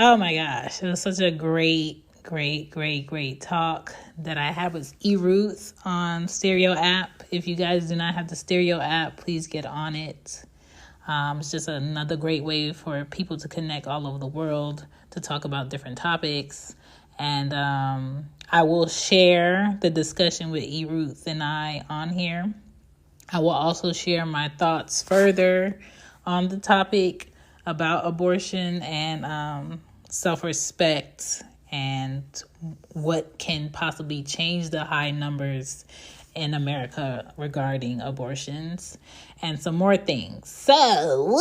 Oh my gosh, it was such a great talk that I had with Eruth on Stereo app. If you guys do not have the Stereo app, please get on it. It's just another great way for people to connect all over the world to talk about different topics. And I will share the discussion with Eruth and I on here. I will also share my thoughts further on the topic about abortion and self respect and what can possibly change the high numbers in America regarding abortions and some more things. So,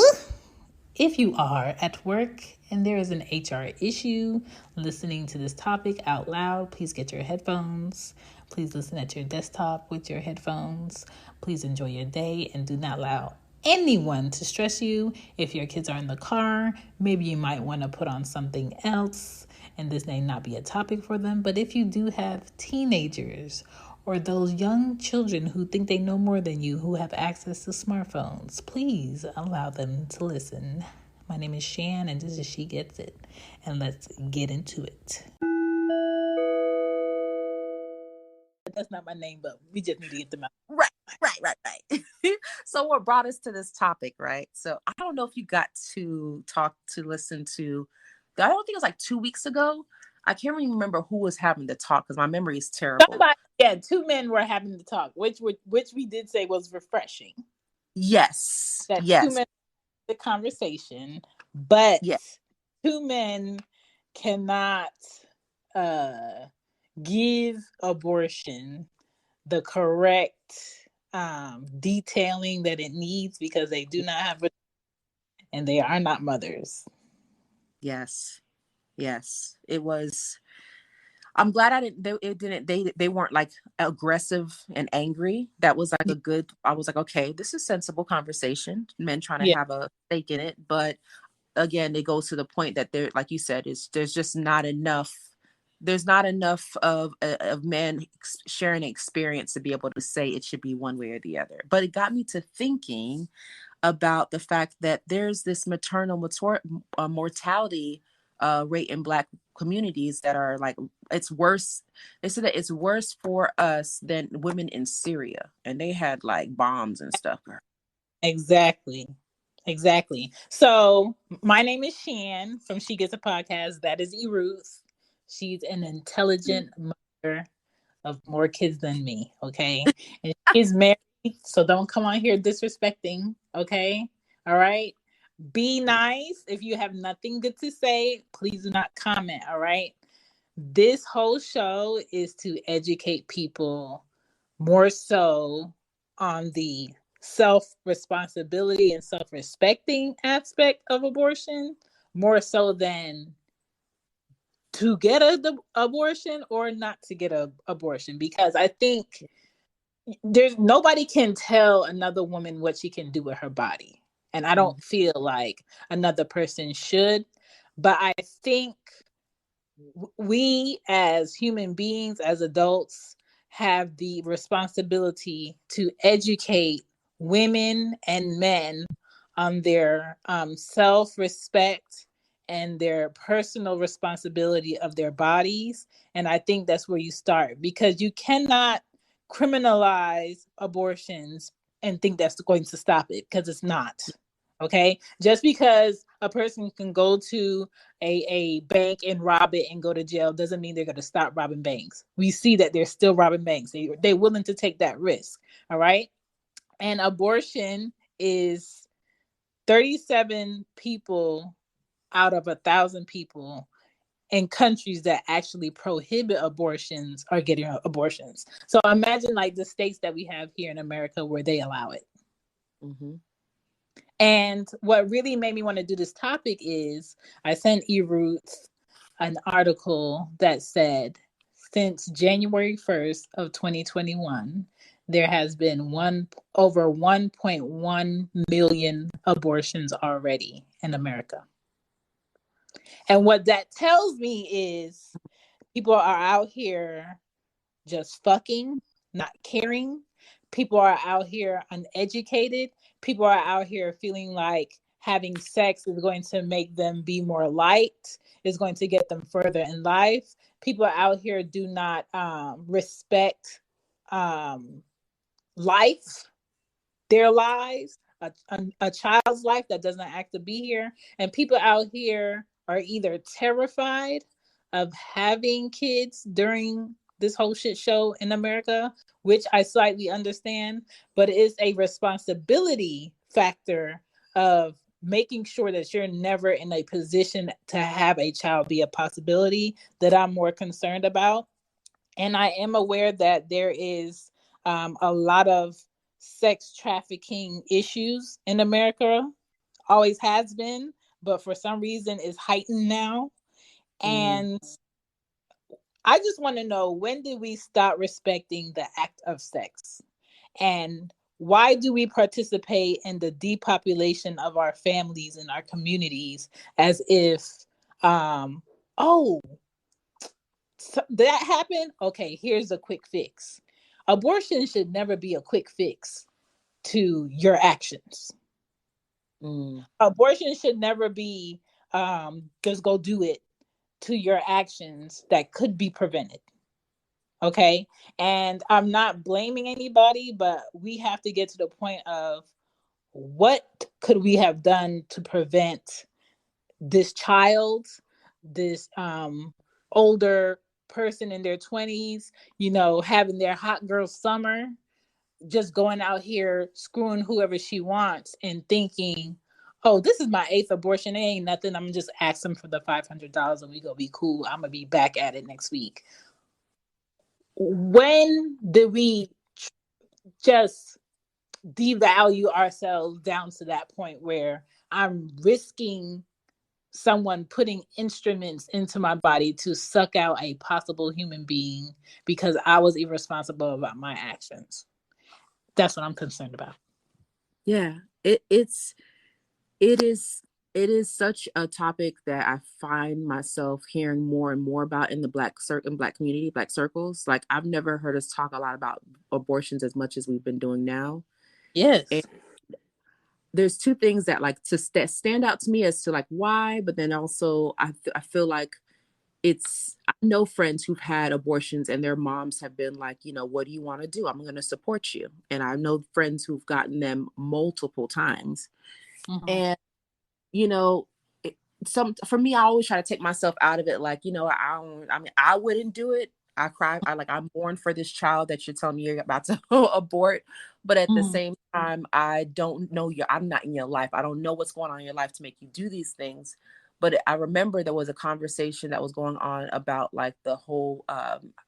if you are at work and there is an HR issue listening to this topic out loud, please get your headphones. Please listen at your desktop with your headphones. Please enjoy your day and do not allow anyone to stress you. If your kids are in the car, maybe you might want to put on something else and this may not be a topic for them. But if you do have teenagers or those young children who think they know more than you, who have access to smartphones, please allow them to listen. My name is Shan, and this is She Gets It. And let's get into it. That's not my name, but we just need to get them out. Right. So what brought us to this topic, right? So I don't know if you got to listen to, I don't think it was like 2 weeks ago. I can't really remember who was having the talk because my memory is terrible. Two men were having the talk, which we did say was refreshing. Yes. That two men had the conversation, but two men cannot give abortion the correct detailing that it needs because they do not have and they are not mothers. Yes. It was. I'm glad they weren't like aggressive and angry. That was like I was like, okay, this is sensible conversation. Men trying to have a stake in it. But again, it goes to the point that there, like you said, there's just not enough. There's not enough of men sharing experience to be able to say it should be one way or the other. But it got me to thinking about the fact that there's this maternal mortality rate in Black communities that are like, it's worse. They said that it's worse for us than women in Syria, and they had like bombs and stuff. Exactly. So my name is Shan from She Gets a Podcast. That is Eruth. She's an intelligent mother of more kids than me. Okay, and she's married, so don't come on here disrespecting. Okay, all right. Be nice. If you have nothing good to say, please do not comment. All right. This whole show is to educate people more so on the self-responsibility and self-respecting aspect of abortion, more so than to get an abortion or not to get an abortion. Because I think there's nobody can tell another woman what she can do with her body. And I don't feel like another person should. But I think we as human beings, as adults, have the responsibility to educate women and men on their self-respect and their personal responsibility of their bodies. And I think that's where you start, because you cannot criminalize abortions and think that's going to stop it, because it's not. Okay, just because a person can go to a bank and rob it and go to jail doesn't mean they're going to stop robbing banks. We see that they're still robbing banks. They're willing to take that risk. All right. And abortion is 37 people out of 1,000 people in countries that actually prohibit abortions are getting abortions. So imagine like the states that we have here in America where they allow it. Mm-hmm. And what really made me want to do this topic is I sent Eruth an article that said since January 1st of 2021, there has been over 1.1 million abortions already in America. And what that tells me is people are out here just fucking, not caring. People are out here uneducated. People are out here feeling like having sex is going to make them be more light, is going to get them further in life. People out here do not respect um, life, their lives, a child's life that doesn't act to be here. And people out here are either terrified of having kids during this whole shit show in America, which I slightly understand, but it is a responsibility factor of making sure that you're never in a position to have a child be a possibility that I'm more concerned about. And I am aware that there is a lot of sex trafficking issues in America, always has been, but for some reason is heightened now. Mm. And I just want to know, when did we stop respecting the act of sex? And why do we participate in the depopulation of our families and our communities as if, um, oh, so that happened? Okay, here's a quick fix. Abortion should never be a quick fix to your actions. Mm. Abortion should never be just go do it to your actions that could be prevented. Okay. And I'm not blaming anybody, but we have to get to the point of what could we have done to prevent this child, this older person in their 20s, having their hot girl summer, just going out here screwing whoever she wants and thinking, oh, this is my eighth abortion. It ain't nothing. I'm just asking for the $500 and we gonna be cool. I'm gonna be back at it next week. When did we just devalue ourselves down to that point where I'm risking someone putting instruments into my body to suck out a possible human being because I was irresponsible about my actions? That's what I'm concerned about. Yeah, it is it is such a topic that I find myself hearing more and more about in the black community, black circles. Like, I've never heard us talk a lot about abortions as much as we've been doing now. And Yes. there's two things that like to stand out to me as to like why, but then also I feel like I know friends who've had abortions and their moms have been like, what do you want to do? I'm going to support you. And I know friends who've gotten them multiple times. Mm-hmm. And you know, some for me, I always try to take myself out of it. Like, I mean, I wouldn't do it. I cry. I'm born for this child that you're telling me you're about to abort. But at the Mm-hmm. same time, I don't know I'm not in your life. I don't know what's going on in your life to make you do these things. But I remember there was a conversation that was going on about like the whole,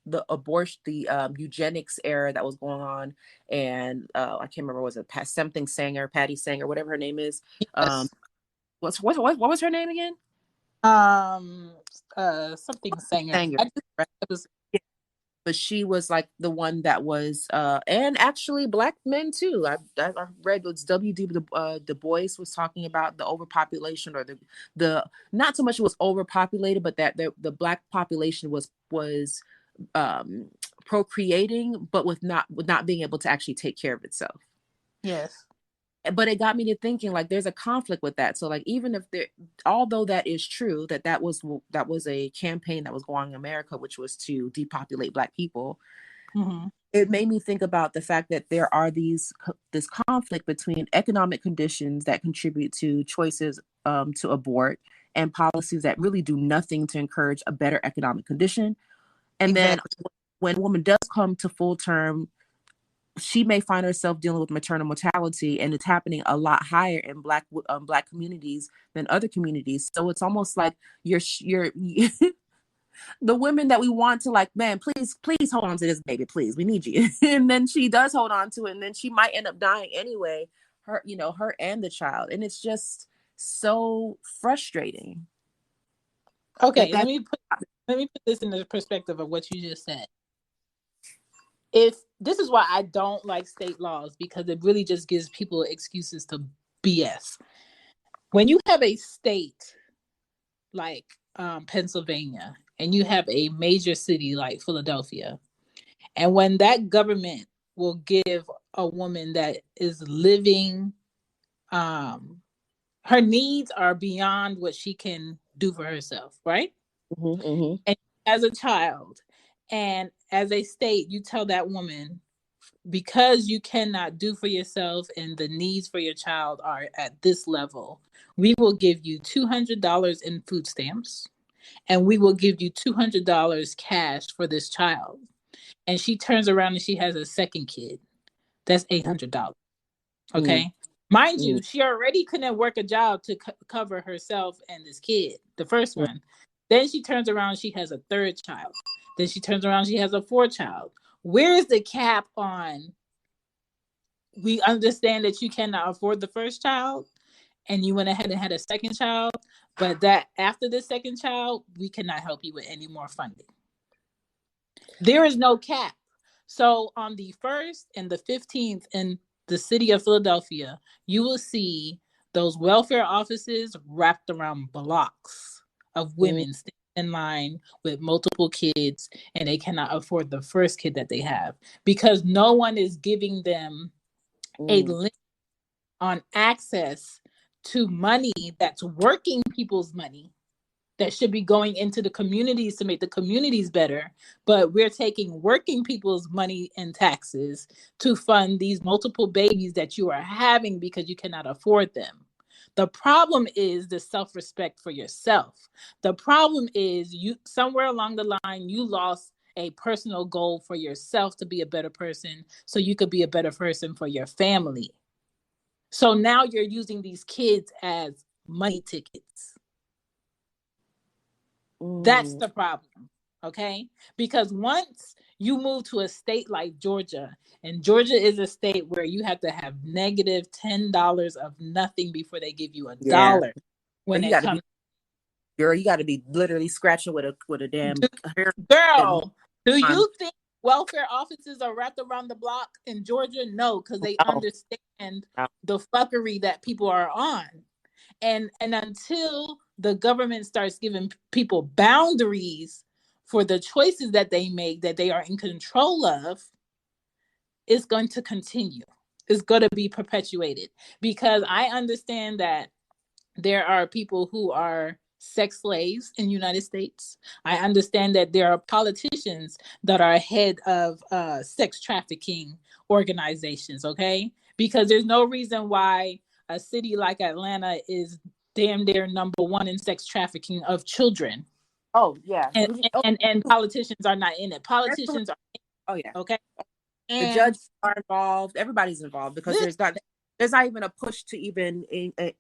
the abortion, the eugenics era that was going on. And I can't remember, was it something Sanger, Patty Sanger, whatever her name is. Um, Yes. what was her name again? Um, Something singer. Sanger, I just right? it was. Yeah. But she was like the one that was, and actually black men too. I read what W.D. Du Bois was talking about the overpopulation, or the not so much it was overpopulated, but that the black population was um, procreating, but with not being able to actually take care of itself. Yes. But it got me to thinking, like, there's a conflict with that. So like, even if there, although that is true, that was a campaign that was going on in America, which was to depopulate black people, Mm-hmm. it made me think about the fact that there are this conflict between economic conditions that contribute to choices to abort, and policies that really do nothing to encourage a better economic condition. And then Exactly. when a woman does come to full term, she may find herself dealing with maternal mortality, and it's happening a lot higher in black communities than other communities. So it's almost like you're the women that we want to, like, man, please hold on to this baby, please, we need you. And then she does hold on to it, and then she might end up dying anyway, her and the child. And it's just so frustrating Okay, that let me put this in the perspective of what you just said. If this is why I don't like state laws, because it really just gives people excuses to BS. When you have a state like Pennsylvania, and you have a major city like Philadelphia, and when that government will give a woman that is living um, Her needs are beyond what she can do for herself, right? Mm-hmm, mm-hmm. And as a child, and as a state, you tell that woman, because you cannot do for yourself and the needs for your child are at this level, we will give you $200 in food stamps and we will give you $200 cash for this child. And she turns around and she has a second kid. That's $800. Mm-hmm. Okay. Mind Mm-hmm. you, she already couldn't work a job to cover herself and this kid, the first Right. one. Then she turns around, she has a third child. Then she turns around, she has a fourth child. Where is the cap on? We understand that you cannot afford the first child and you went ahead and had a second child, but that after the second child, we cannot help you with any more funding. There is no cap. So on the 1st and the 15th in the city of Philadelphia, you will see those welfare offices wrapped around blocks of Mm-hmm. women standing in line with multiple kids, and they cannot afford the first kid that they have because no one is giving them a Mm-hmm. limit on access to money that's working people's money that should be going into the communities to make the communities better. But we're taking working people's money and taxes to fund these multiple babies that you are having because you cannot afford them. The problem is the self-respect for yourself. The problem is you somewhere along the line you lost a personal goal for yourself to be a better person so you could be a better person for your family. So now you're using these kids as money tickets. That's Mm-hmm. the problem. Okay. Because once you move to a state like Georgia, and Georgia is a state where you have to have negative $10 of nothing before they give you a Yeah. dollar But when you it got to be, comes. girl, you got to be literally scratching with a damn hair and Girl, do on. you think welfare offices are wrapped around the block in Georgia? No, because they No, understand no. the fuckery that people are on. And until the government starts giving people boundaries for the choices that they make that they are in control of, it's going to continue. It's going to be perpetuated because I understand that there are people who are sex slaves in the United States. I understand that there are politicians that are head of sex trafficking organizations, okay? Because there's no reason why a city like Atlanta is damn near number one in sex trafficking of children. Oh yeah. And, Oh, and politicians are not in it. that's correct. Politicians are Oh yeah. okay. The And judges are involved. Everybody's involved because there's not even a push to even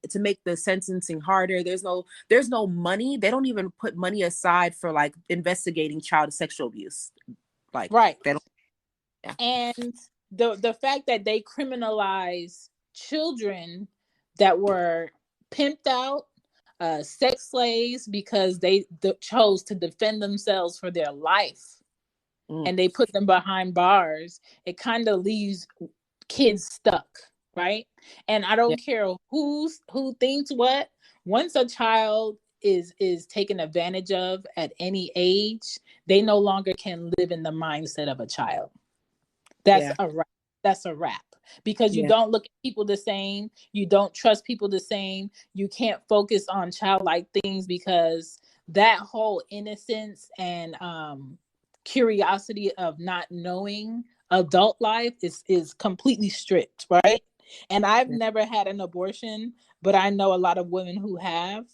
to make the sentencing harder. There's no money. They don't even put money aside for like investigating child sexual abuse. Like right. they don't. Yeah. And the fact that they criminalize children that were pimped out, sex slaves because they chose to defend themselves for their life, Mm, and they put them behind bars, it kind of leaves kids stuck, right? And I yeah. don't care who thinks what. Once a child is taken advantage of at any age, they no longer can live in the mindset of a child. That's Yeah. a wrap. That's a wrap because you Yeah. don't look at people the same. You don't trust people the same. You can't focus on childlike things because that whole innocence and curiosity of not knowing adult life is completely stripped, right? And I've Yeah. never had an abortion, but I know a lot of women who have.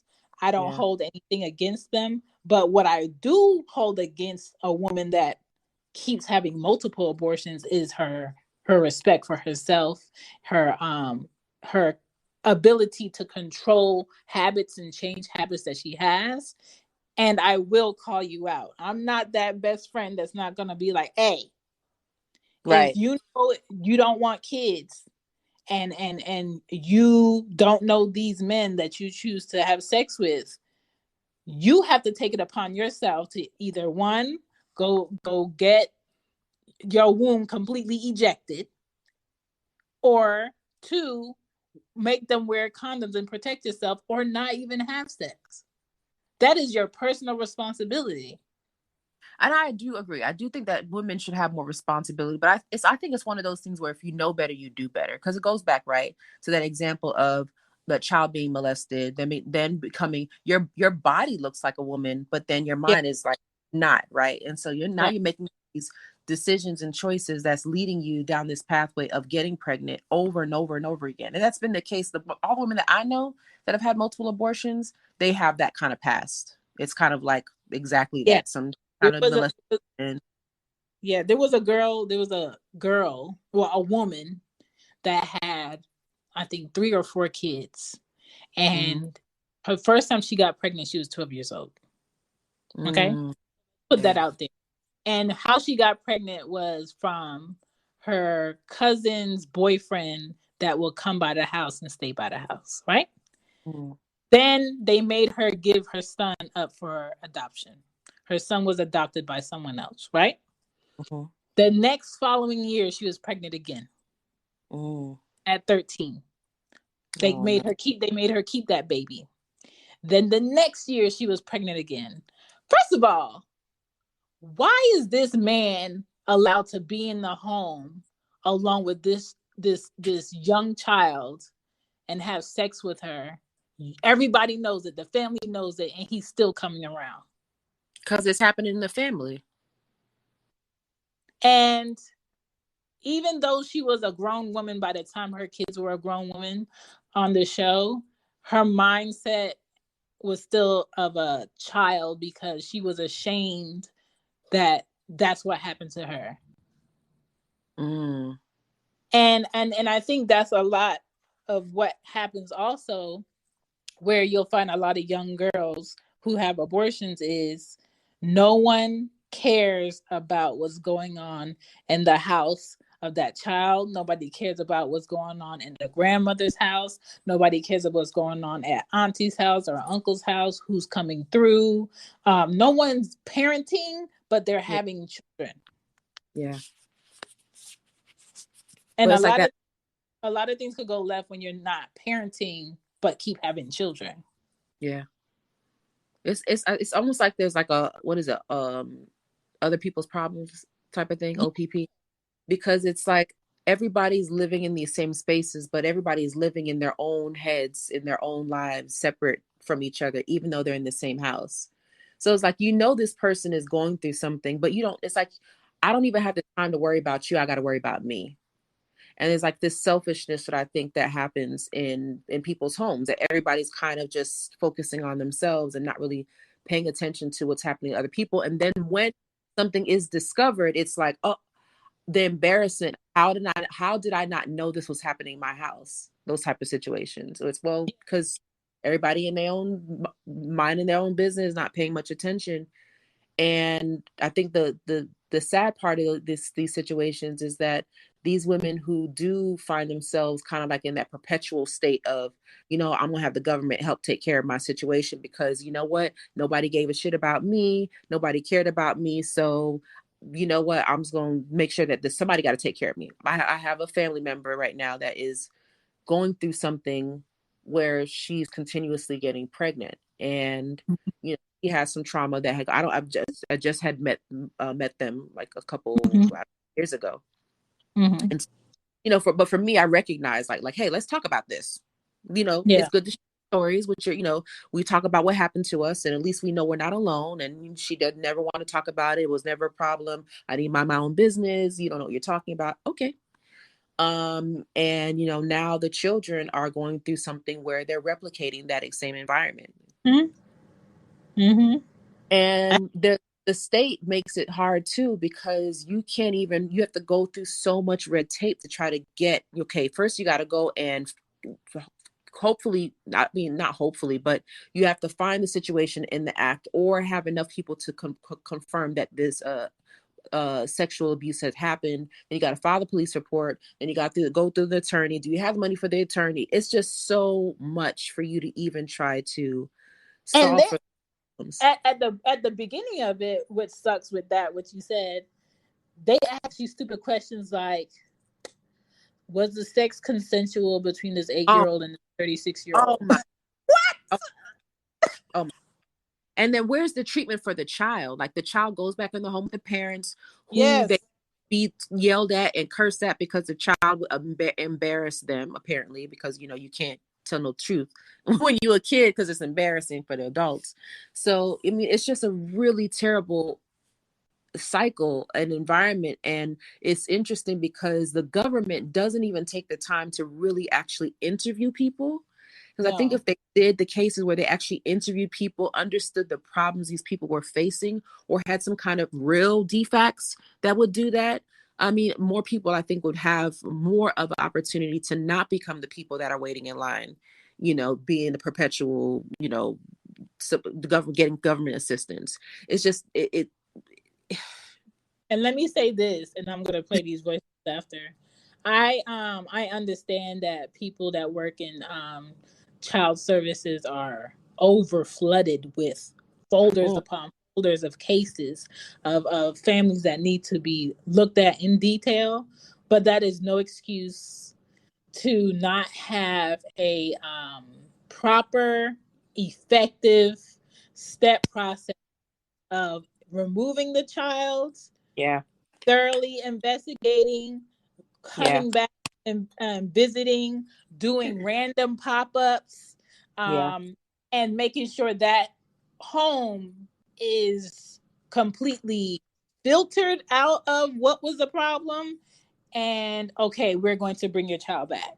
I don't Yeah. hold anything against them, but what I do hold against a woman that keeps having multiple abortions is her respect for herself, her ability to control habits and change habits that she has. And I will call you out. I'm not that best friend that's not going to be like, "Hey, if Right. you know you don't want kids and you don't know these men that you choose to have sex with, you have to take it upon yourself to either one, go get your womb completely ejected, or two, make them wear condoms and protect yourself, or not even have sex. That is your personal responsibility. And I do agree. I do think that women should have more responsibility, but I think it's one of those things where if you know better, you do better. Because it goes back right to that example of that child being molested, then becoming your body looks like a woman, but then your Yeah. mind is like not, right? And so Right. you're making these decisions and choices that's leading you down this pathway of getting pregnant over and over and over again. And that's been the case. All women that I know that have had multiple abortions, they have that kind of past. It's kind of like exactly Yeah. that, some There kind of was a molestation. yeah, there was a girl, well, a woman that had, I think, 3 or 4 kids. Mm, And her first time she got pregnant, she was 12 years old. Okay. mm, Put yeah. that out there. And how she got pregnant was from her cousin's boyfriend that will come by the house and stay by the house, right? Mm, Then they made her give her son up for adoption. Her son was adopted by someone else, right? mhm, The next following year, she was pregnant again mm. at 13. Oh no. They made her keep that baby. Then the next year she was pregnant again. First of all, why is this man allowed to be in the home along with this young child and have sex with her? Everybody knows it, the family knows it, and he's still coming around. Because it's happening in the family. And even though she was a grown woman by the time her kids were a grown woman on the show, her mindset was still of a child because she was ashamed that that's what happened to her. Mm, And I think that's a lot of what happens also, where you'll find a lot of young girls who have abortions is no one cares about what's going on in the house of that child. Nobody cares about what's going on in the grandmother's house. Nobody cares about what's going on at auntie's house or uncle's house, who's coming through. No one's parenting, but they're yeah, having children. yeah. And But it's like that. a lot of things could go left when you're not parenting, but keep having children. Yeah. It's almost like there's like a, what is it? Other people's problems type of thing, OPP, because it's like everybody's living in these same spaces, but everybody's living in their own heads, in their own lives, separate from each other, even though they're in the same house. So it's like, this person is going through something, but you don't, it's like, I don't even have the time to worry about you. I got to worry about me. And there's like this selfishness that I think that happens in people's homes, that everybody's kind of just focusing on themselves and not really paying attention to what's happening to other people. And then when something is discovered, it's like, oh, the embarrassment. How did I not know this was happening in my house? Those type of situations. So it's, well, because everybody in their own mind, in their own business, not paying much attention. And I think the sad part of these situations is that these women who do find themselves kind of like in that perpetual state of, I'm gonna have the government help take care of my situation, because you know what, nobody gave a shit about me, nobody cared about me, so you know what, I'm just gonna make sure that somebody got to take care of me. I have a family member right now that is going through something where she's continuously getting pregnant, and he has some trauma that had, I just had met them like a couple Mm-hmm. years ago. Mm-hmm. And but for me, I recognize like, hey, let's talk about this. Yeah. It's good to share stories, which are, we talk about what happened to us, and at least we know we're not alone. And she did never want to talk about it. It was never a problem. I need my own business. You don't know what you're talking about. Okay. And now the children are going through something where they're replicating that same environment. Mm-hmm. Mm-hmm. And the state makes it hard too, because you have to go through so much red tape to try to get, okay, first you got to go and hopefully, not hopefully, but you have to find the situation in the act, or have enough people to confirm that this sexual abuse has happened. Then you got to file the police report. Then you got to go through the attorney. Do you have money for the attorney? It's just so much for you to even try to And solve then for problems. at the beginning of it, which sucks with that, what you said, they ask you stupid questions like, was the sex consensual between this 8 Oh, year old and the 36-year oh old? my, oh, What? oh my. And then where's the treatment for the child? Like the child goes back in the home with the parents who they Yes. be yelled at and cursed at because the child would embarrass them, apparently, because you can't. tell no truth when you're a kid because it's embarrassing for the adults. So I mean, it's just a really terrible cycle and environment. And it's interesting because the government doesn't even take the time to really actually interview people. Because I think No. if they did the cases where they actually interviewed people, understood the problems these people were facing, or had some kind of real defects that would do that, I mean, more people I think would have more of an opportunity to not become the people that are waiting in line, being the perpetual, the government, getting government assistance. It's just And let me say this, and I'm gonna play these voices after. I understand that people that work in child services are over flooded with folders oh, upon folders of cases of families that need to be looked at in detail, but that is no excuse to not have a proper, effective step process of removing the child, yeah, thoroughly investigating, yeah, coming back and visiting, doing random pop-ups, yeah, um, and making sure that home is completely filtered out of what was the problem. And okay, we're going to bring your child back.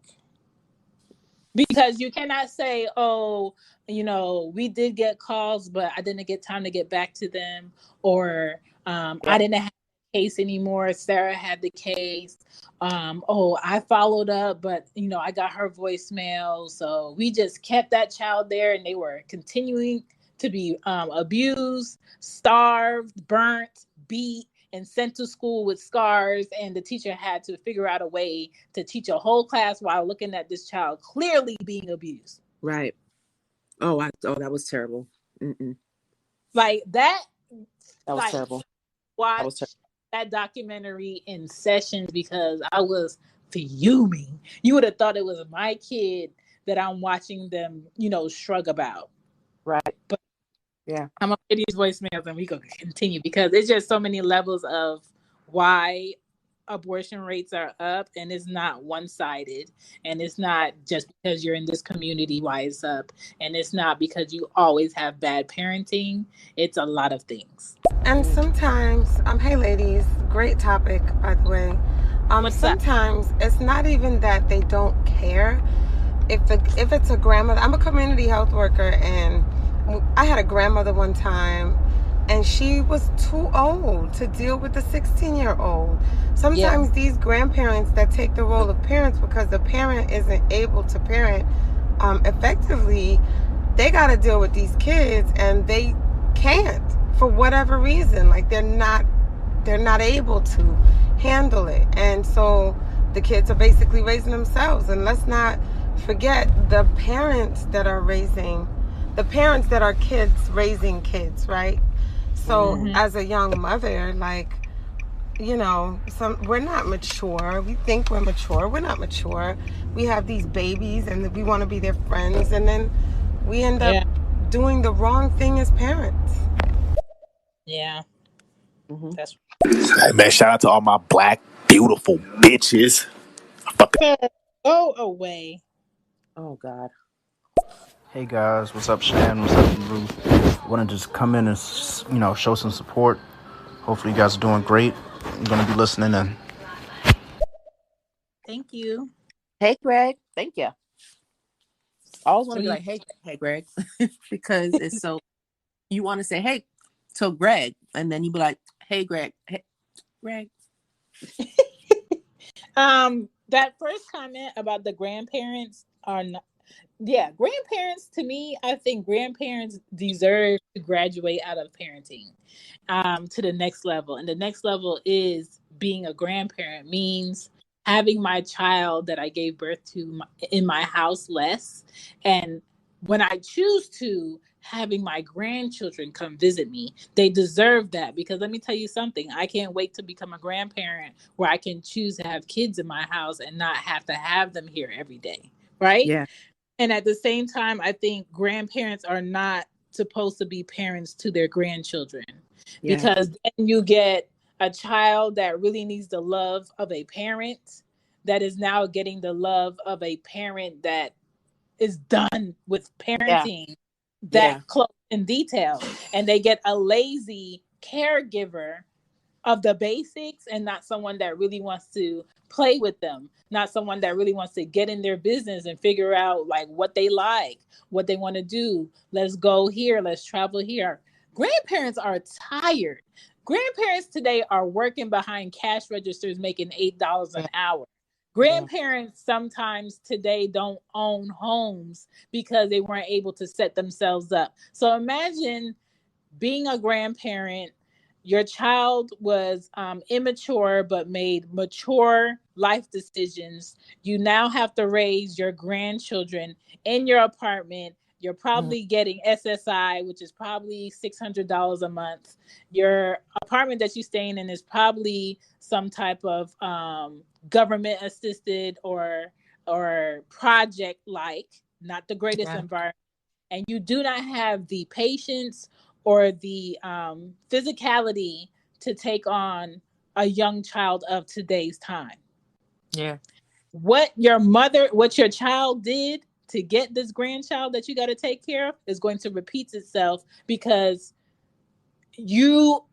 Because you cannot say, oh, we did get calls, but I didn't get time to get back to them, or I yep, didn't have the case anymore, Sarah had the case. Oh, I followed up, but I got her voicemail, so we just kept that child there, and they were continuing to be abused, starved, burnt, beat, and sent to school with scars, and the teacher had to figure out a way to teach a whole class while looking at this child clearly being abused. right. That was terrible. Mm-mm. Like that. That was Like, terrible. That was terrible. watch that documentary in sessions because I was fuming. You would have thought it was my kid that I'm watching them, shrug about. Right. But Yeah. I'm gonna get these voicemails and we gonna continue because it's just so many levels of why abortion rates are up, and it's not one-sided, and it's not just because you're in this community why it's up, and it's not because you always have bad parenting. It's a lot of things. And sometimes, hey ladies, great topic by the way. What's up? Sometimes it's not even that they don't care. If it's a grandmother, I'm a community health worker, and I had a grandmother one time, and she was too old to deal with the 16-year-old. Sometimes these grandparents that take the role of parents because the parent isn't able to parent effectively, they got to deal with these kids, and they can't for whatever reason. Like they're not able to handle it, and so the kids are basically raising themselves. And let's not forget the parents that are kids raising kids, right? So as a young mother, like, we're not mature. We think we're mature. We're not mature. We have these babies and we want to be their friends, and then we end up doing the wrong thing as parents. Yeah. Mm-hmm. That's Hey man, shout out to all my black beautiful bitches. go away. Oh God. Hey guys, what's up, Shan? What's up, Ruth? Want to just come in and show some support. Hopefully, you guys are doing great. I'm gonna be listening in. Thank you. Hey Greg. Thank you. I always want What to do be you like, hey Greg, because it's so. You want to say hey to Greg, and then you be like, hey Greg, hey Greg. That first comment about the grandparents are not, grandparents, to me, I think grandparents deserve to graduate out of parenting to the next level. And the next level is being a grandparent means having my child that I gave birth to in my house less. And when I choose to, having my grandchildren come visit me. They deserve that, because let me tell you something. I can't wait to become a grandparent where I can choose to have kids in my house and not have to have them here every day. Right? Yeah. And at the same time, I think grandparents are not supposed to be parents to their grandchildren, Yeah. because then you get a child that really needs the love of a parent that is now getting the love of a parent that is done with Yeah. parenting Yeah. that close in detail, and they get a lazy caregiver of the basics and not someone that really wants to play with them, not someone that really wants to get in their business and figure out like what they like, what they want to do. Let's go here, let's travel here. Grandparents are tired. Grandparents today are working behind cash registers making $8 an Yeah. hour. Yeah. Grandparents sometimes today don't own homes because they weren't able to set themselves up. So imagine being a grandparent, your child was immature but made mature life decisions. You now have to raise your grandchildren in your apartment. You're Mhm. probably getting SSI, which is probably $600 a month. Your apartment that you're staying in is probably some type of government assisted or project like, not the greatest Yeah. environment, and you do not have the patience or the physicality to take on a young child of today's time. Yeah. What your child did to get this grandchild that you got to take care of is going to repeat itself, because you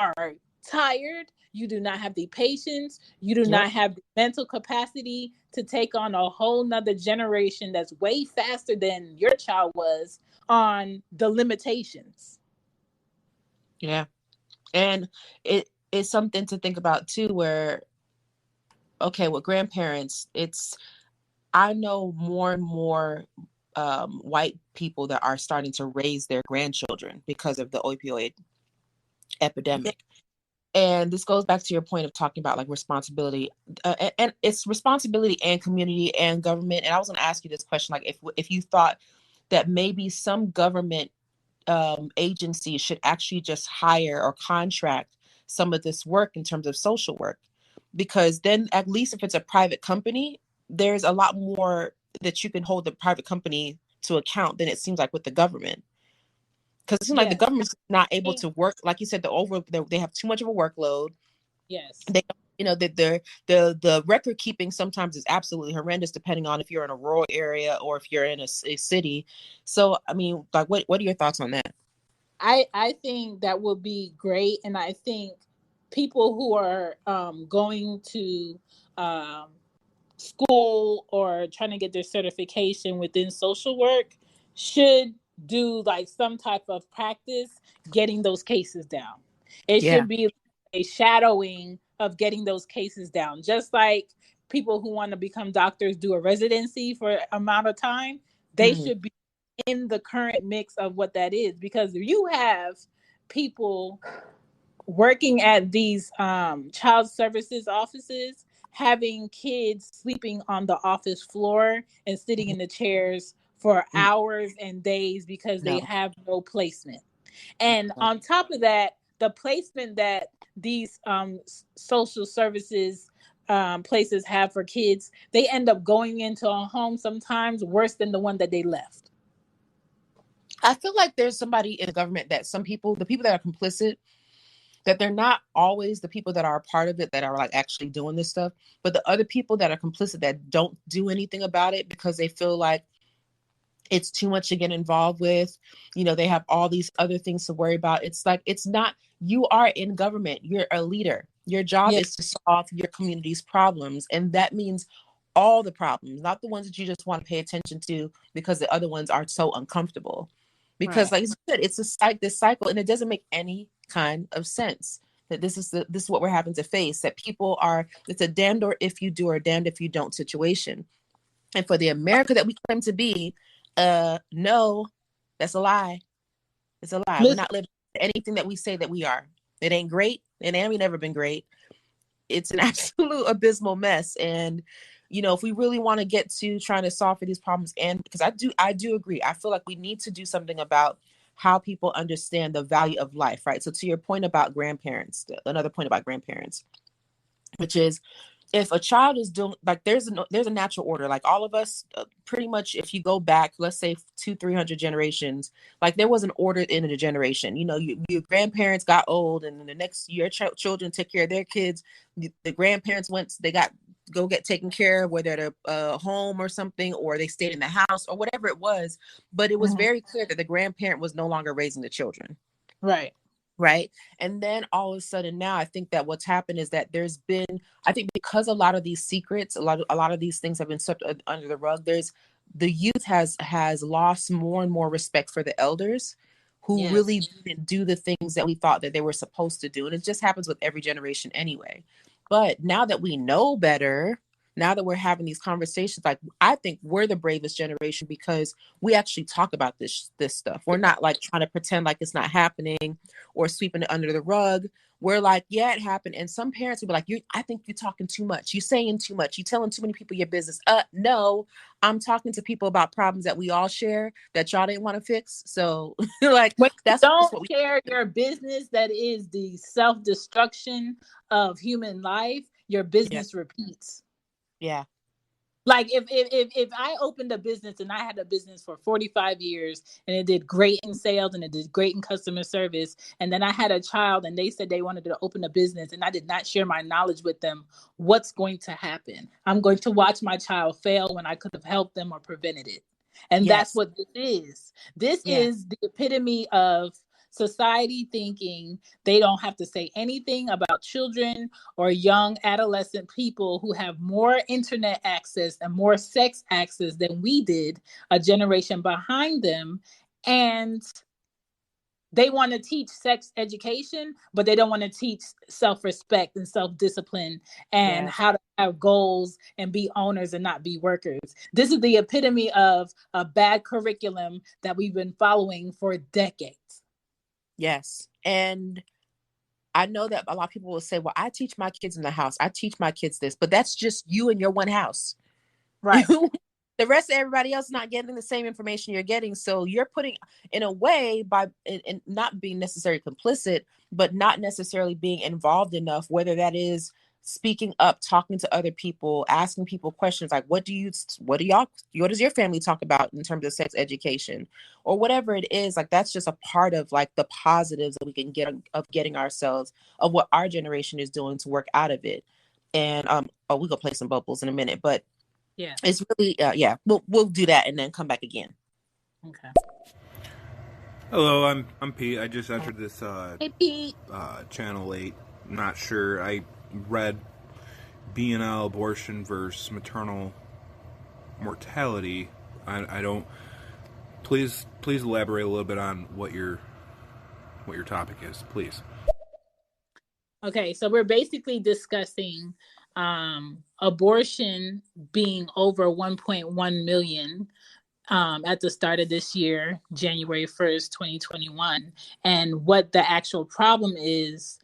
are tired, you do not have the patience, you do Yep. not have the mental capacity to take on a whole nother generation that's way faster than your child was on the limitations. Yeah. And it's something to think about too, where, okay, with grandparents, I know more and more white people that are starting to raise their grandchildren because of the opioid epidemic. And this goes back to your point of talking about like responsibility, and it's responsibility and community and government. And I was going to ask you this question, like if you thought that maybe some government agencies should actually just hire or contract some of this work in terms of social work, because then at least if it's a private company, there's a lot more that you can hold the private company to account than it seems like with the government, because it seems like the Yes. government's not able to work, like you said, they have too much of a workload. Yes. They, that the record keeping sometimes is absolutely horrendous, depending on if you're in a rural area or if you're in a city. So I mean, like, what are your thoughts on that? I think that would be great, and I think people who are going to um, school or trying to get their certification within social work should do like some type of practice getting those cases down. It Yeah. should be a shadowing of getting those cases down, just like people who want to become doctors do a residency for amount of time. They Mhm. should be in the current mix of what that is, because you have people working at these child services offices having kids sleeping on the office floor and sitting in the chairs for Mm. hours and days because they No. have no placement. And No. on top of that, the placement that these social services places have for kids, they end up going into a home sometimes worse than the one that they left. I feel like there's somebody in the government that some people, the people that are complicit, that they're not always the people that are a part of it that are like actually doing this stuff, but the other people that are complicit that don't do anything about it because they feel like it's too much to get involved with. They have all these other things to worry about. It's like, it's not, you are in government, you're a leader. Your job Yeah, is to solve your community's problems. And that means all the problems, not the ones that you just want to pay attention to because the other ones are so uncomfortable. Because right. like I said, it's this cycle, and it doesn't make any kind of sense that this is what we're having to face, that people are, it's a damned or if you do or damned if you don't situation. And for the America that we claim to be, no, that's a lie. It's a lie. We're Listen, not living anything that we say that we are. It ain't great. It ain't never been great. It's an absolute abysmal mess. And if we really want to get to trying to solve for these problems, and because I do agree, I feel like we need to do something about how people understand the value of life, right? So to your point about grandparents, another point about grandparents, which is, if a child is doing, like, there's a natural order, like all of us, pretty much, if you go back, let's say 200-300 generations, like there was an order in a generation. Your grandparents got old, and then the next year children took care of their kids. The grandparents they got go get taken care of, whether at a home or something, or they stayed in the house or whatever it was. But it was very clear that the grandparent was no longer raising the children. Right. Right. And then all of a sudden now, I think that what's happened is that there's been, I think because a lot of these secrets, a lot of these things have been swept under the rug, the youth has lost more and more respect for the elders who really didn't do the things that we thought that they were supposed to do. And it just happens with every generation anyway. But now that we know better, now that we're having these conversations, like I think we're the bravest generation because we actually talk about this stuff. We're not like trying to pretend like it's not happening or sweeping it under the rug. We're like, yeah, it happened. And some parents will be like, I think you're talking too much. You're saying too much. You're telling too many people your business. No, I'm talking to people about problems that we all share that y'all didn't want to fix. So like, when you that's don't what we share your business, that is the self-destruction of human life, your business repeats. Yeah. Like if I opened a business and I had a business for 45 years and it did great in sales and it did great in customer service, and then I had a child and they said they wanted to open a business and I did not share my knowledge with them, what's going to happen? I'm going to watch my child fail when I could have helped them or prevented it. And that's what this is. This is the epitome of society thinking they don't have to say anything about children or young adolescent people who have more internet access and more sex access than we did a generation behind them. And they want to teach sex education, but they don't want to teach self-respect and self-discipline and how to have goals and be owners and not be workers. This is the epitome of a bad curriculum that we've been following for decades. Yes. And I know that a lot of people will say, well, I teach my kids in the house. I teach my kids this, but that's just you and your one house. Right. The rest of everybody else is not getting the same information you're getting. So you're putting, in a way, by in not being necessarily complicit, but not necessarily being involved enough, whether that is speaking up, talking to other people, asking people questions like, what does your family talk about in terms of sex education or whatever it is? Like, that's just a part of like the positives that we can get of getting ourselves, of what our generation is doing to work out of it. And we're gonna play some bubbles in a minute, but yeah, it's really we'll do that and then come back again. Okay. Hello, I'm Pete. I just entered this Hey Pete. channel 8. I'm not sure. I read B&L abortion versus maternal mortality. I don't. Please elaborate a little bit on what your topic is, please. Okay, so we're basically discussing abortion being over 1.1 million at the start of this year, January 1st, 2021, and what the actual problem is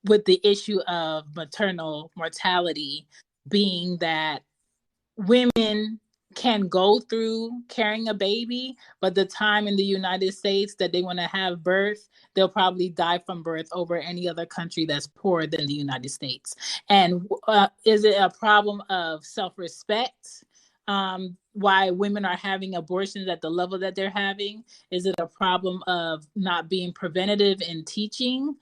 with the issue of maternal mortality being that women can go through carrying a baby, but the time in the United States that they want to have birth, they'll probably die from birth over any other country that's poorer than the United States. And is it a problem of self-respect? Why women are having abortions at the level that they're having? Is it a problem of not being preventative in teaching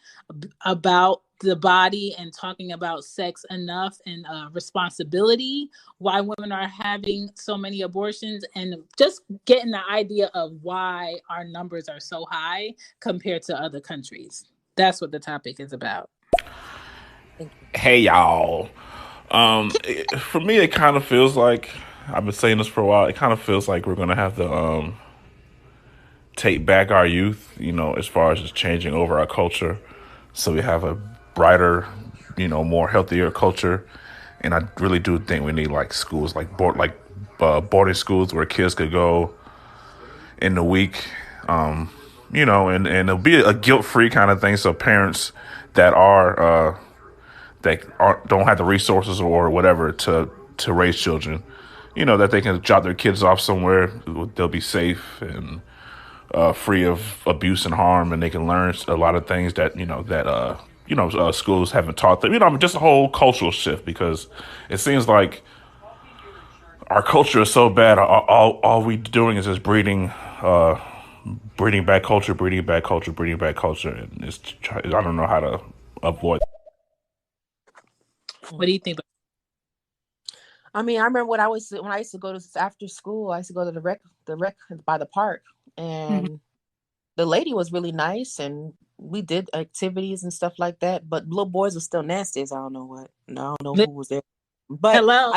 about the body and talking about sex enough and responsibility? Why women are having so many abortions, and just getting the idea of why our numbers are so high compared to other countries. That's what the topic is about. Hey y'all. For me, it kind of feels like, I've been saying this for a while, it kind of feels like we're gonna have to take back our youth, as far as just changing over our culture, so we have a brighter, more healthier culture. And I really do think we need like schools, like boarding schools where kids could go in the week, and it'll be a guilt-free kind of thing, so parents that don't have the resources or whatever to raise children, that they can drop their kids off somewhere. They'll be safe and free of abuse and harm, and they can learn a lot of things that schools haven't taught them. Just a whole cultural shift, because it seems like our culture is so bad. All we doing is just breeding bad culture, and I don't know how to avoid. What do you think? I mean, I remember when I used to go to after school, I used to go to the rec by the park, Mhm. and the lady was really nice, and we did activities and stuff like that. But little boys were still nasty as I don't know what. And I don't know who was there, but Hello.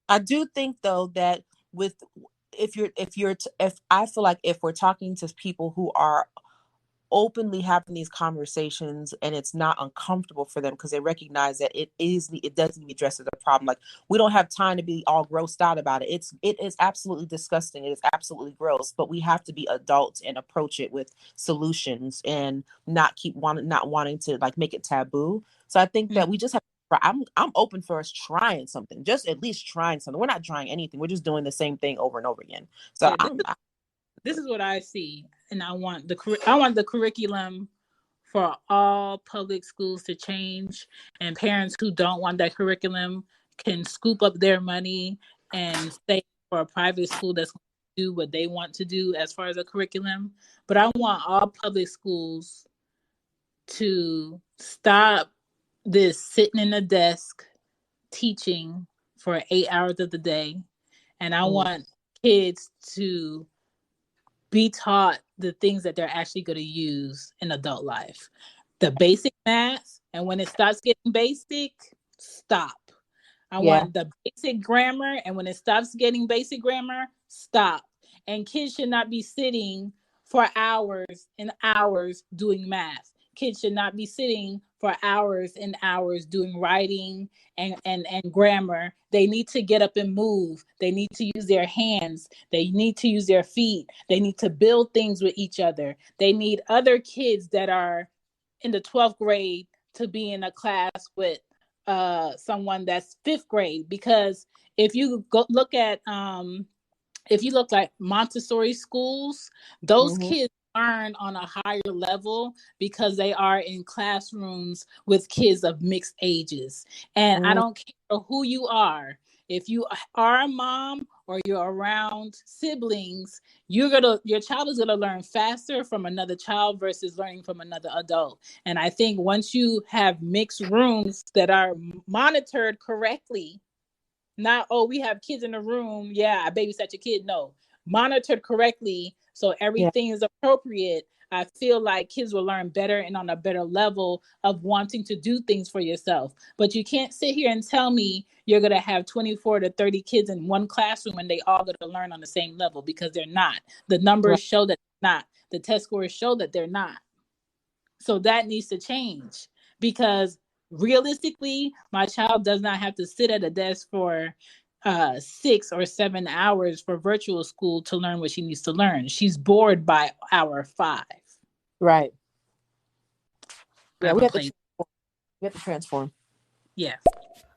I do think though that with if I feel like if we're talking to people who are openly having these conversations and it's not uncomfortable for them because they recognize that it does need to be addressed as a problem. Like, we don't have time to be all grossed out about it. It is absolutely disgusting. It is absolutely gross, but we have to be adults and approach it with solutions and not not wanting to like make it taboo. So I think that we just have I'm open for us trying something, just at least trying something. We're not trying anything. We're just doing the same thing over and over again. So Yeah, this is what I see, and I want the curriculum for all public schools to change, and parents who don't want that curriculum can scoop up their money and stay for a private school that's going to do what they want to do as far as a curriculum. But I want all public schools to stop this sitting in a desk teaching for 8 hours of the day, and I want kids to be taught the things that they're actually going to use in adult life. The basic math, and when it starts getting basic, stop. I yeah, want the basic grammar, and when it stops getting basic grammar, stop. And kids should not be sitting for hours and hours doing math. Kids should not be sitting for hours and hours doing writing and grammar. They need to get up and move. They need to use their hands. They need to use their feet. They need to build things with each other. They need other kids that are in the 12th grade to be in a class with someone that's 5th grade, because if you go look at if you look like Montessori schools, those mm-hmm. kids learn on a higher level because they are in classrooms with kids of mixed ages. And I don't care who you are. If you are a mom or you're around siblings, your child is gonna learn faster from another child versus learning from another adult. And I think once you have mixed rooms that are monitored correctly, not, oh, we have kids in the room, yeah, I babysat your kid. No, monitored correctly so Yeah, everything is appropriate. I feel like kids will learn better and on a better level of wanting to do things for yourself. But you can't sit here and tell me you're going to have 24 to 30 kids in one classroom and they all going to learn on the same level, because they're not. The right, numbers show that they're not. The test scores show that they're not. So that needs to change, because realistically, my child does not have to sit at a desk for 6 or 7 hours for virtual school to learn what she needs to learn. She's bored by hour 5. right. I Yeah, have a play. we have to transform. Yeah.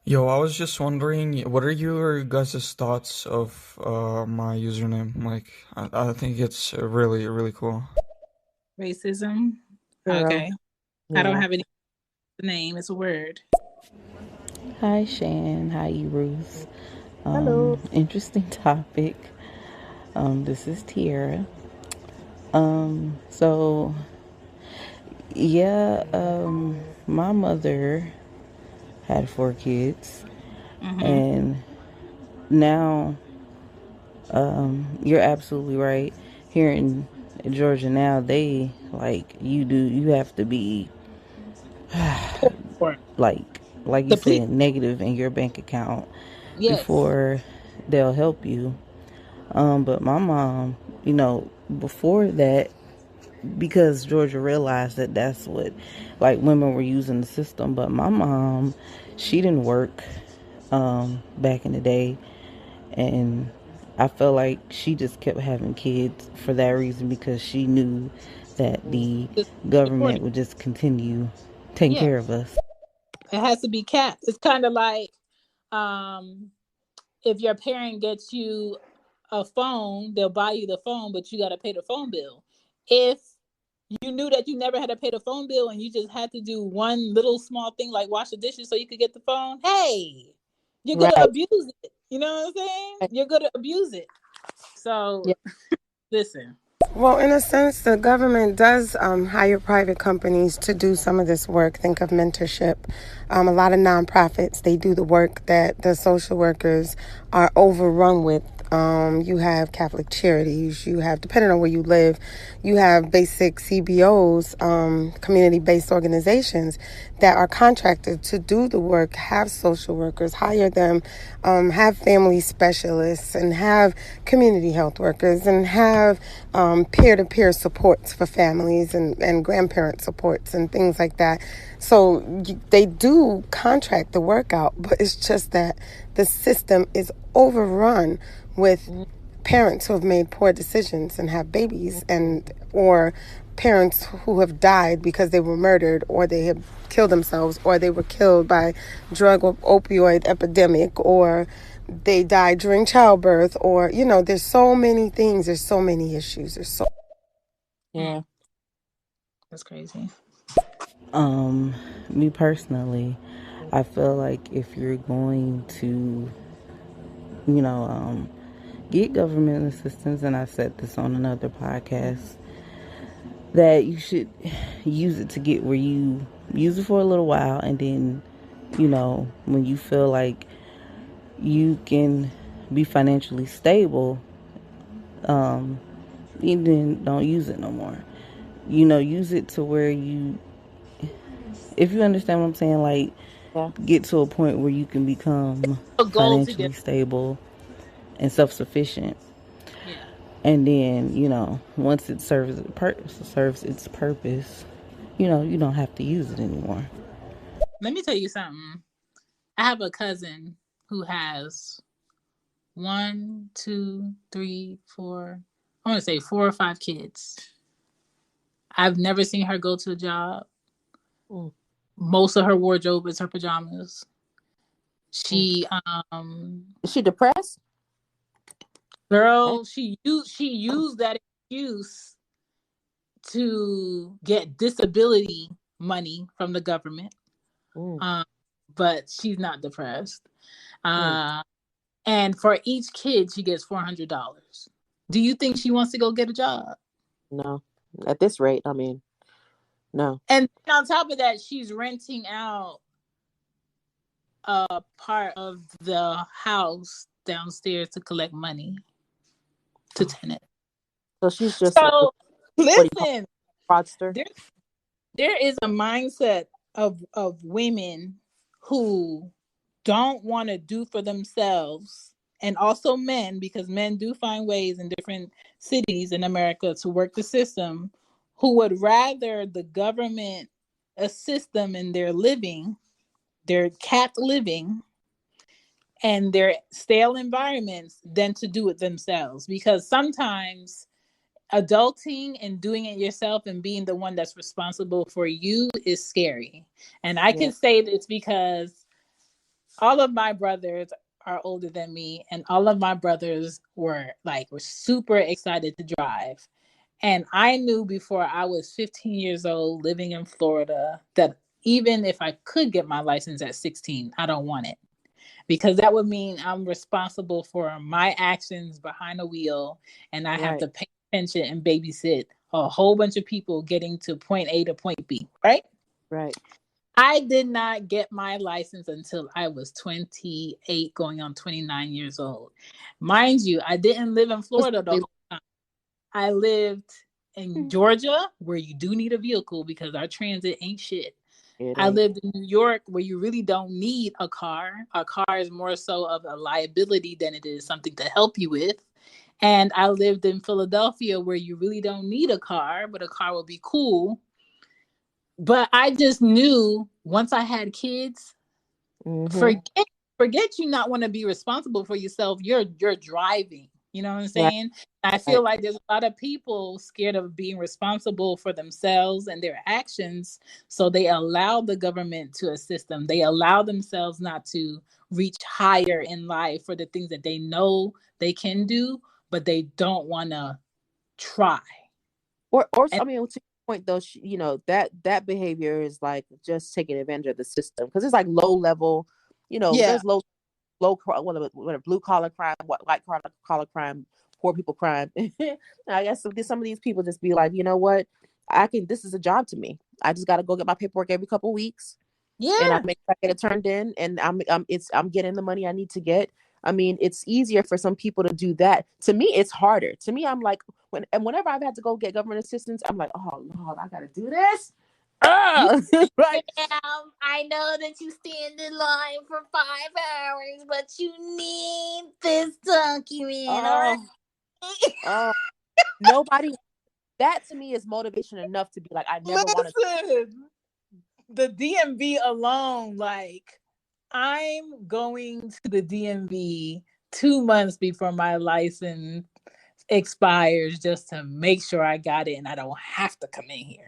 Yo, I was just wondering, what are your guys' thoughts of my username? Like, I think it's really, really cool. Racism. Girl, Okay. I don't yeah. have any name. It's a word. Hi, Shan. Hi, Eruth. Hello. Interesting topic. This is Tiara. So yeah, my mother had 4 kids, Mm-hmm. and now, you're absolutely right. Here in Georgia now, they like you have to be Or like you deplete. said, negative in your bank account Yes. before they'll help you. But my mom, before that, because Georgia realized that that's what, like, women were using the system. But my mom, she didn't work back in the day, and I felt like she just kept having kids for that reason, because she knew that the Just government supporting. would just continue taking Yeah. care of us. It has to be capped. It's kind of like um if your parent gets you a phone, they'll buy you the phone, but you got to pay the phone bill. If you knew that you never had to pay the phone bill and you just had to do one little small thing like wash the dishes so you could get the phone, hey, you're going to Right. abuse it. You know what I'm saying? Right. You're going to abuse it. So Yeah. listen. Well, in a sense, the government does hire private companies to do some of this work. Think of mentorship. A lot of nonprofits, they do the work that the social workers are overrun with. You have Catholic Charities, you have, depending on where you live, you have basic CBOs, community-based organizations that are contracted to do the work, have social workers, hire them, have family specialists, and have community health workers, and have peer-to-peer supports for families and grandparent supports and things like that. So they do contract the work out, but it's just that the system is overrun with parents who have made poor decisions and have babies, and or parents who have died because they were murdered, or they have killed themselves, or they were killed by drug or opioid epidemic, or they died during childbirth, or there's so many things, there's so many issues, Yeah. That's crazy. Me personally, I feel like if you're going to, get government assistance, and I said this on another podcast, that you should use it to get where you use it for a little while, and then, when you feel like you can be financially stable, you then don't use it no more. Use it to where if you understand what I'm saying, like, Yeah. get to a point where you can become A goal to financially get. stable and self-sufficient. Yeah. And then, once it serves its purpose, you don't have to use it anymore. Let me tell you something. I have a cousin who has 1, 2, 3, 4. I want to say 4 or 5 kids. I've never seen her go to a job. Most of her wardrobe is her pajamas. She Is she depressed? Girl, she used that excuse to get disability money from the government. But she's not depressed. And for each kid, she gets $400. Do you think she wants to go get a job? No. At this rate, I mean, no. And on top of that, she's renting out a part of the house downstairs to collect money to tenants. So she's just so listen, fraudster. There is a mindset of women who don't want to do for themselves, and also men, because men do find ways in different cities in America to work the system, who would rather the government assist them in their living, their capped living, and their stale environments than to do it themselves. Because sometimes adulting and doing it yourself and being the one that's responsible for you is scary. And I can say this because all of my brothers are older than me, and all of my brothers were super excited to drive. And I knew before I was 15 years old living in Florida that even if I could get my license at 16, I don't want it. Because that would mean I'm responsible for my actions behind the wheel, and I have to pay attention and babysit a whole bunch of people getting to point A to point B, right? Right. I did not get my license until I was 28, going on 29 years old. Mind you, I didn't live in Florida the whole time. I lived in Georgia, where you do need a vehicle because our transit ain't shit. I lived in New York, where you really don't need a car. A car is more so of a liability than it is something to help you with. And I lived in Philadelphia, where you really don't need a car, but a car would be cool. But I just knew once I had kids, forget you not want to be responsible for yourself. You're driving. You know what I'm saying? Right. I feel like there's a lot of people scared of being responsible for themselves and their actions. So they allow the government to assist them. They allow themselves not to reach higher in life for the things that they know they can do, but they don't want to try. I mean, to your point though, that behavior is like just taking advantage of the system, because it's like low level, there's low blue collar crime, white collar crime, poor people crime. I guess some of these people just be like, you know what, this is a job to me. I just got to go get my paperwork every couple weeks, and I Yeah. make sure I get it turned in, and I'm getting the money I need to get. I mean, it's easier for some people to do that. To me, it's harder. To me, I'm like, whenever I've had to go get government assistance, I'm like, oh Lord, I got to do this. You Right. I know that you stand in line for 5 hours, but you need this document, all right? Oh, oh, nobody. That to me is motivation enough to be like, I never want to. Listen, the DMV alone, like, I'm going to the DMV 2 months before my license expires just to make sure I got it and I don't have to come in here.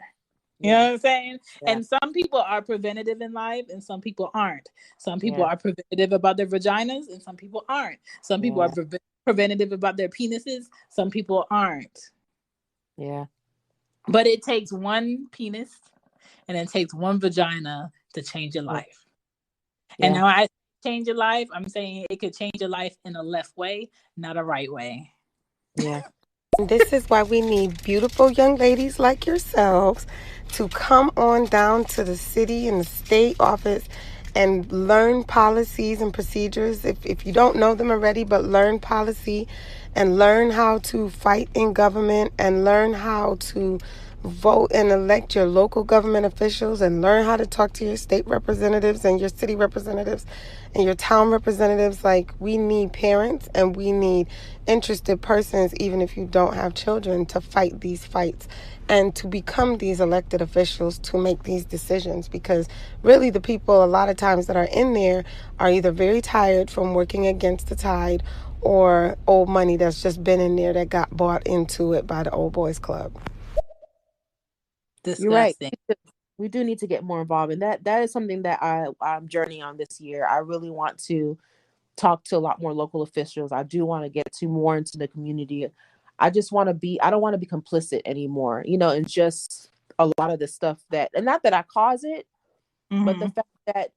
You know Yeah, what I'm saying? yeah, And some people are preventative in life and some people aren't. Some people yeah, are preventative about their vaginas and some people aren't. Some people are yeah, preventative about their penises. Some people aren't. yeah, But it takes one penis and it takes one vagina to change your yeah, life. And yeah, now I change your life, I'm saying it could change your life in a left way, not a right way. yeah, This is why we need beautiful young ladies like yourselves to come on down to the city and the state office and learn policies and procedures. If you don't know them already, but learn policy and learn how to fight in government and learn how to vote and elect your local government officials and learn how to talk to your state representatives and your city representatives and your town representatives. Like, we need parents and we need interested persons, even if you don't have children, to fight these fights and to become these elected officials to make these decisions, because really the people a lot of times that are in there are either very tired from working against the tide or old money that's just been in there that got bought into it by the old boys club. you're right. Disgusting. We do need to get more involved, and that is something that I'm journeying on this year. I really want to talk to a lot more local officials. I do want to get to more into the community. I don't want to be complicit anymore, and just a lot of the stuff and not that I cause it, but the Mm-hmm. fact that,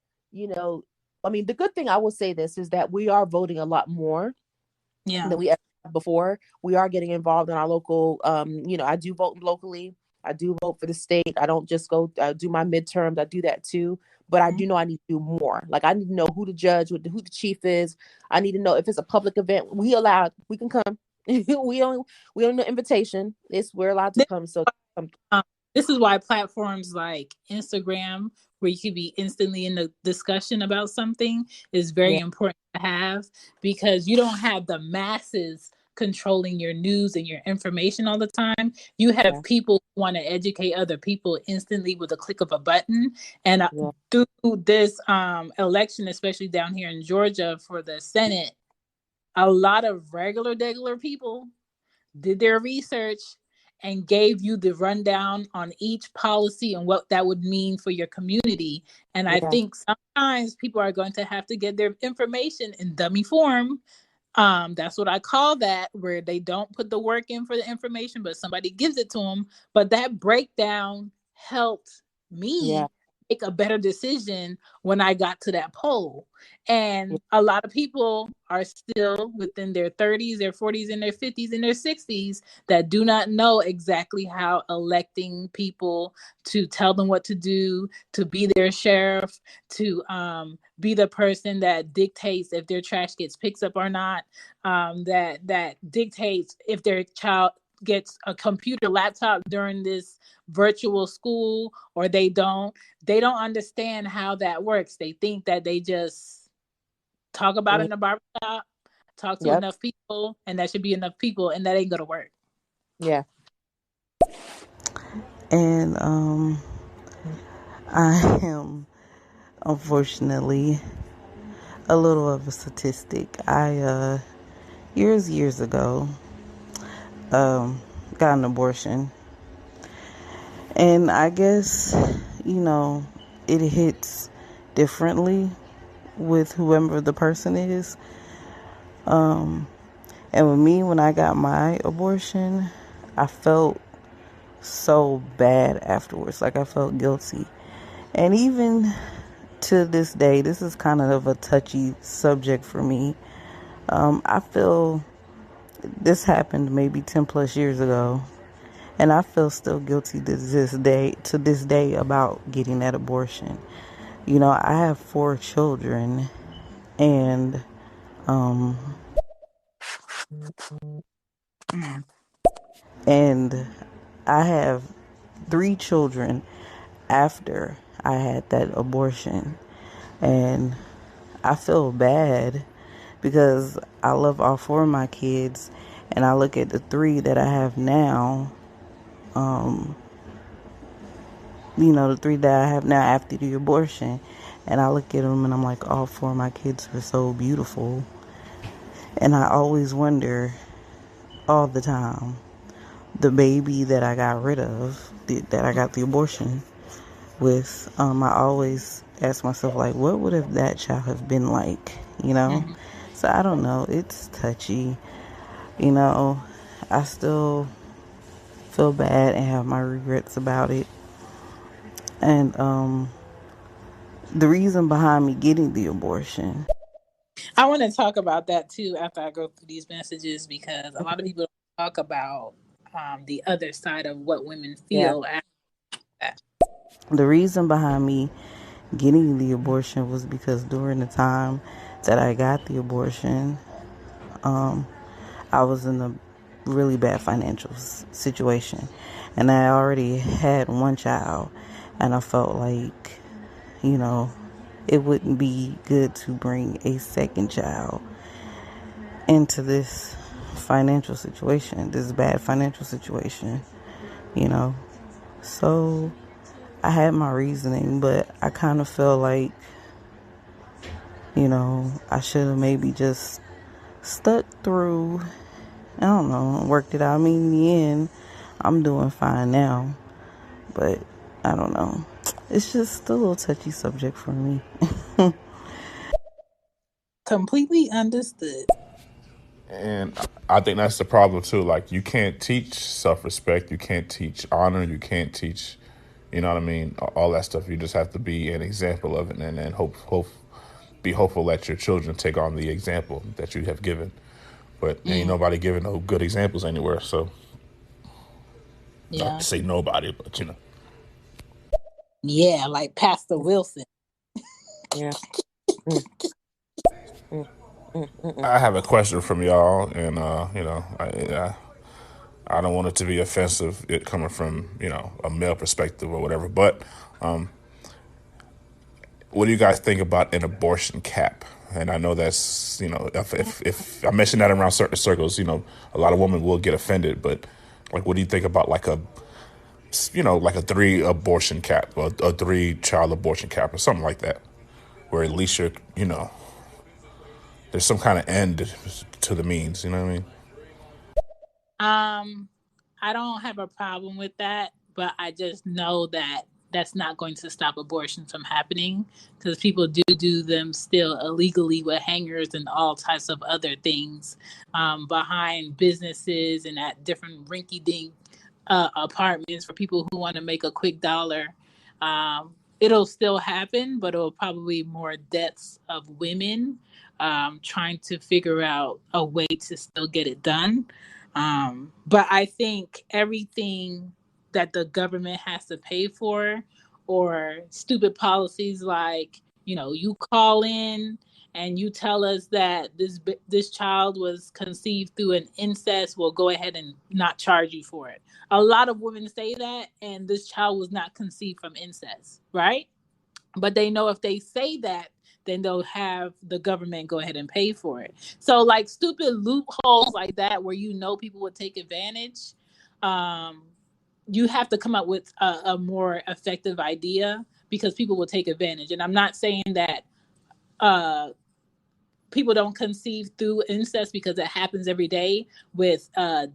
I mean, the good thing, I will say this, is that we are voting a lot more Yeah. than we ever have before. We are getting involved in our local, I do vote locally. I do vote for the state. I don't just go do my midterms. I do that too. But I do know I need to do more. Like, I need to know who the judge, who the chief is. I need to know if it's a public event. We can come. we don't know invitation. We're allowed to come. So Um, this is why platforms like Instagram, where you could be instantly in the discussion about something, is very yeah, important to have, because you don't have the masses controlling your news and your information all the time. You have yeah, people who want to educate other people instantly with a click of a button. And yeah, through this election, especially down here in Georgia for the Senate, a lot of regular people did their research and gave you the rundown on each policy and what that would mean for your community. And I yeah, think sometimes people are going to have to get their information in dummy form. That's what I call that, where they don't put the work in for the information, but somebody gives it to them. But that breakdown helped yeah, me make a better decision when I got to that poll. yeah, And a lot of people are still within their 30s, their 40s, and their 50s, and their 60s that do not know exactly how electing people to tell them what to do, to be their sheriff, to be the person that dictates if their trash gets picked up or not, that dictates if their child gets a computer laptop during this virtual school or they don't understand how that works. They think that they just talk about it yeah, in the barbershop, talk to yep, enough people, and that should be enough people, and that ain't gonna work. yeah, And I am unfortunately a little of a statistic. I years ago got an abortion, and I guess it hits differently with whoever the person is. And with me, when I got my abortion, I felt so bad afterwards. Like, I felt guilty. And even to this day, this is kind of a touchy subject for me. I feel this happened maybe 10 plus years ago. And I feel still guilty to this day about getting that abortion. You know, I have 4 children, and um and I have 3 children after I had that abortion. And I feel bad because I love all 4 of my kids, and I look at the 3 that I have now. You know, the 3 that I have now after the abortion, and I look at them and I'm like, all 4 of my kids are so beautiful. And I always wonder all the time, the baby that I got rid of, that I got the abortion with, I always ask myself, like, what would have that child have been like, you know? Mm-hmm. So I don't know. It's touchy. You know, I still feel bad and have my regrets about it. And the reason behind me getting the abortion. I want to talk about that too after I go through these messages, because a lot of people don't talk about the other side of what women Yeah. feel after that. The reason behind me getting the abortion was because during the time that I got the abortion, I was in a really bad financial situation. And I already had 1 child. And I felt like, you know, it wouldn't be good to bring a second child into this financial situation, this bad financial situation, you know. So I had my reasoning, but I kind of feel like, you know, I should have maybe just stuck through, I don't know, worked it out. I mean, in the end, I'm doing fine now, but I don't know. It's just a little touchy subject for me. Completely understood. And I think that's the problem too. Like, you can't teach self-respect, you can't teach honor, you can't teach, you know what I mean, all that stuff. You just have to be an example of it, and then be hopeful that your children take on the example that you have given. But ain't Mm, nobody giving no good examples anywhere. So, not yeah. to say nobody, but you know. Yeah, like Pastor Wilson. Yeah. Mm, mm, I have a question from y'all, and you know, I don't want it to be offensive, it coming from, you know, a male perspective or whatever. But what do you guys think about an abortion cap? And I know that's, you know, if I mention that around certain circles, you know, a lot of women will get offended. But like, what do you think about like a, you know, like a 3 abortion cap, or a 3 child abortion cap, or something like that, where at least you're, you know, there's some kind of end to the means. You know what I mean? Um, I don't have a problem with that, but I just know that that's not going to stop abortions from happening, because people do them still illegally with hangers and all types of other things behind businesses and at different rinky-dink apartments for people who want to make a quick dollar. It'll still happen, but it'll probably more deaths of women trying to figure out a way to still get it done. But I think everything that the government has to pay for, or stupid policies like, you know, you call in and you tell us that this child was conceived through an incest, we'll go ahead and not charge you for it. A lot of women say that, and this child was not conceived from incest, right? But they know if they say that, then they'll have the government go ahead and pay for it. So like stupid loopholes like that, where you know people would take advantage, um, you have to come up with a more effective idea, because people will take advantage. And I'm not saying that uh, people don't conceive through incest, because it happens every day with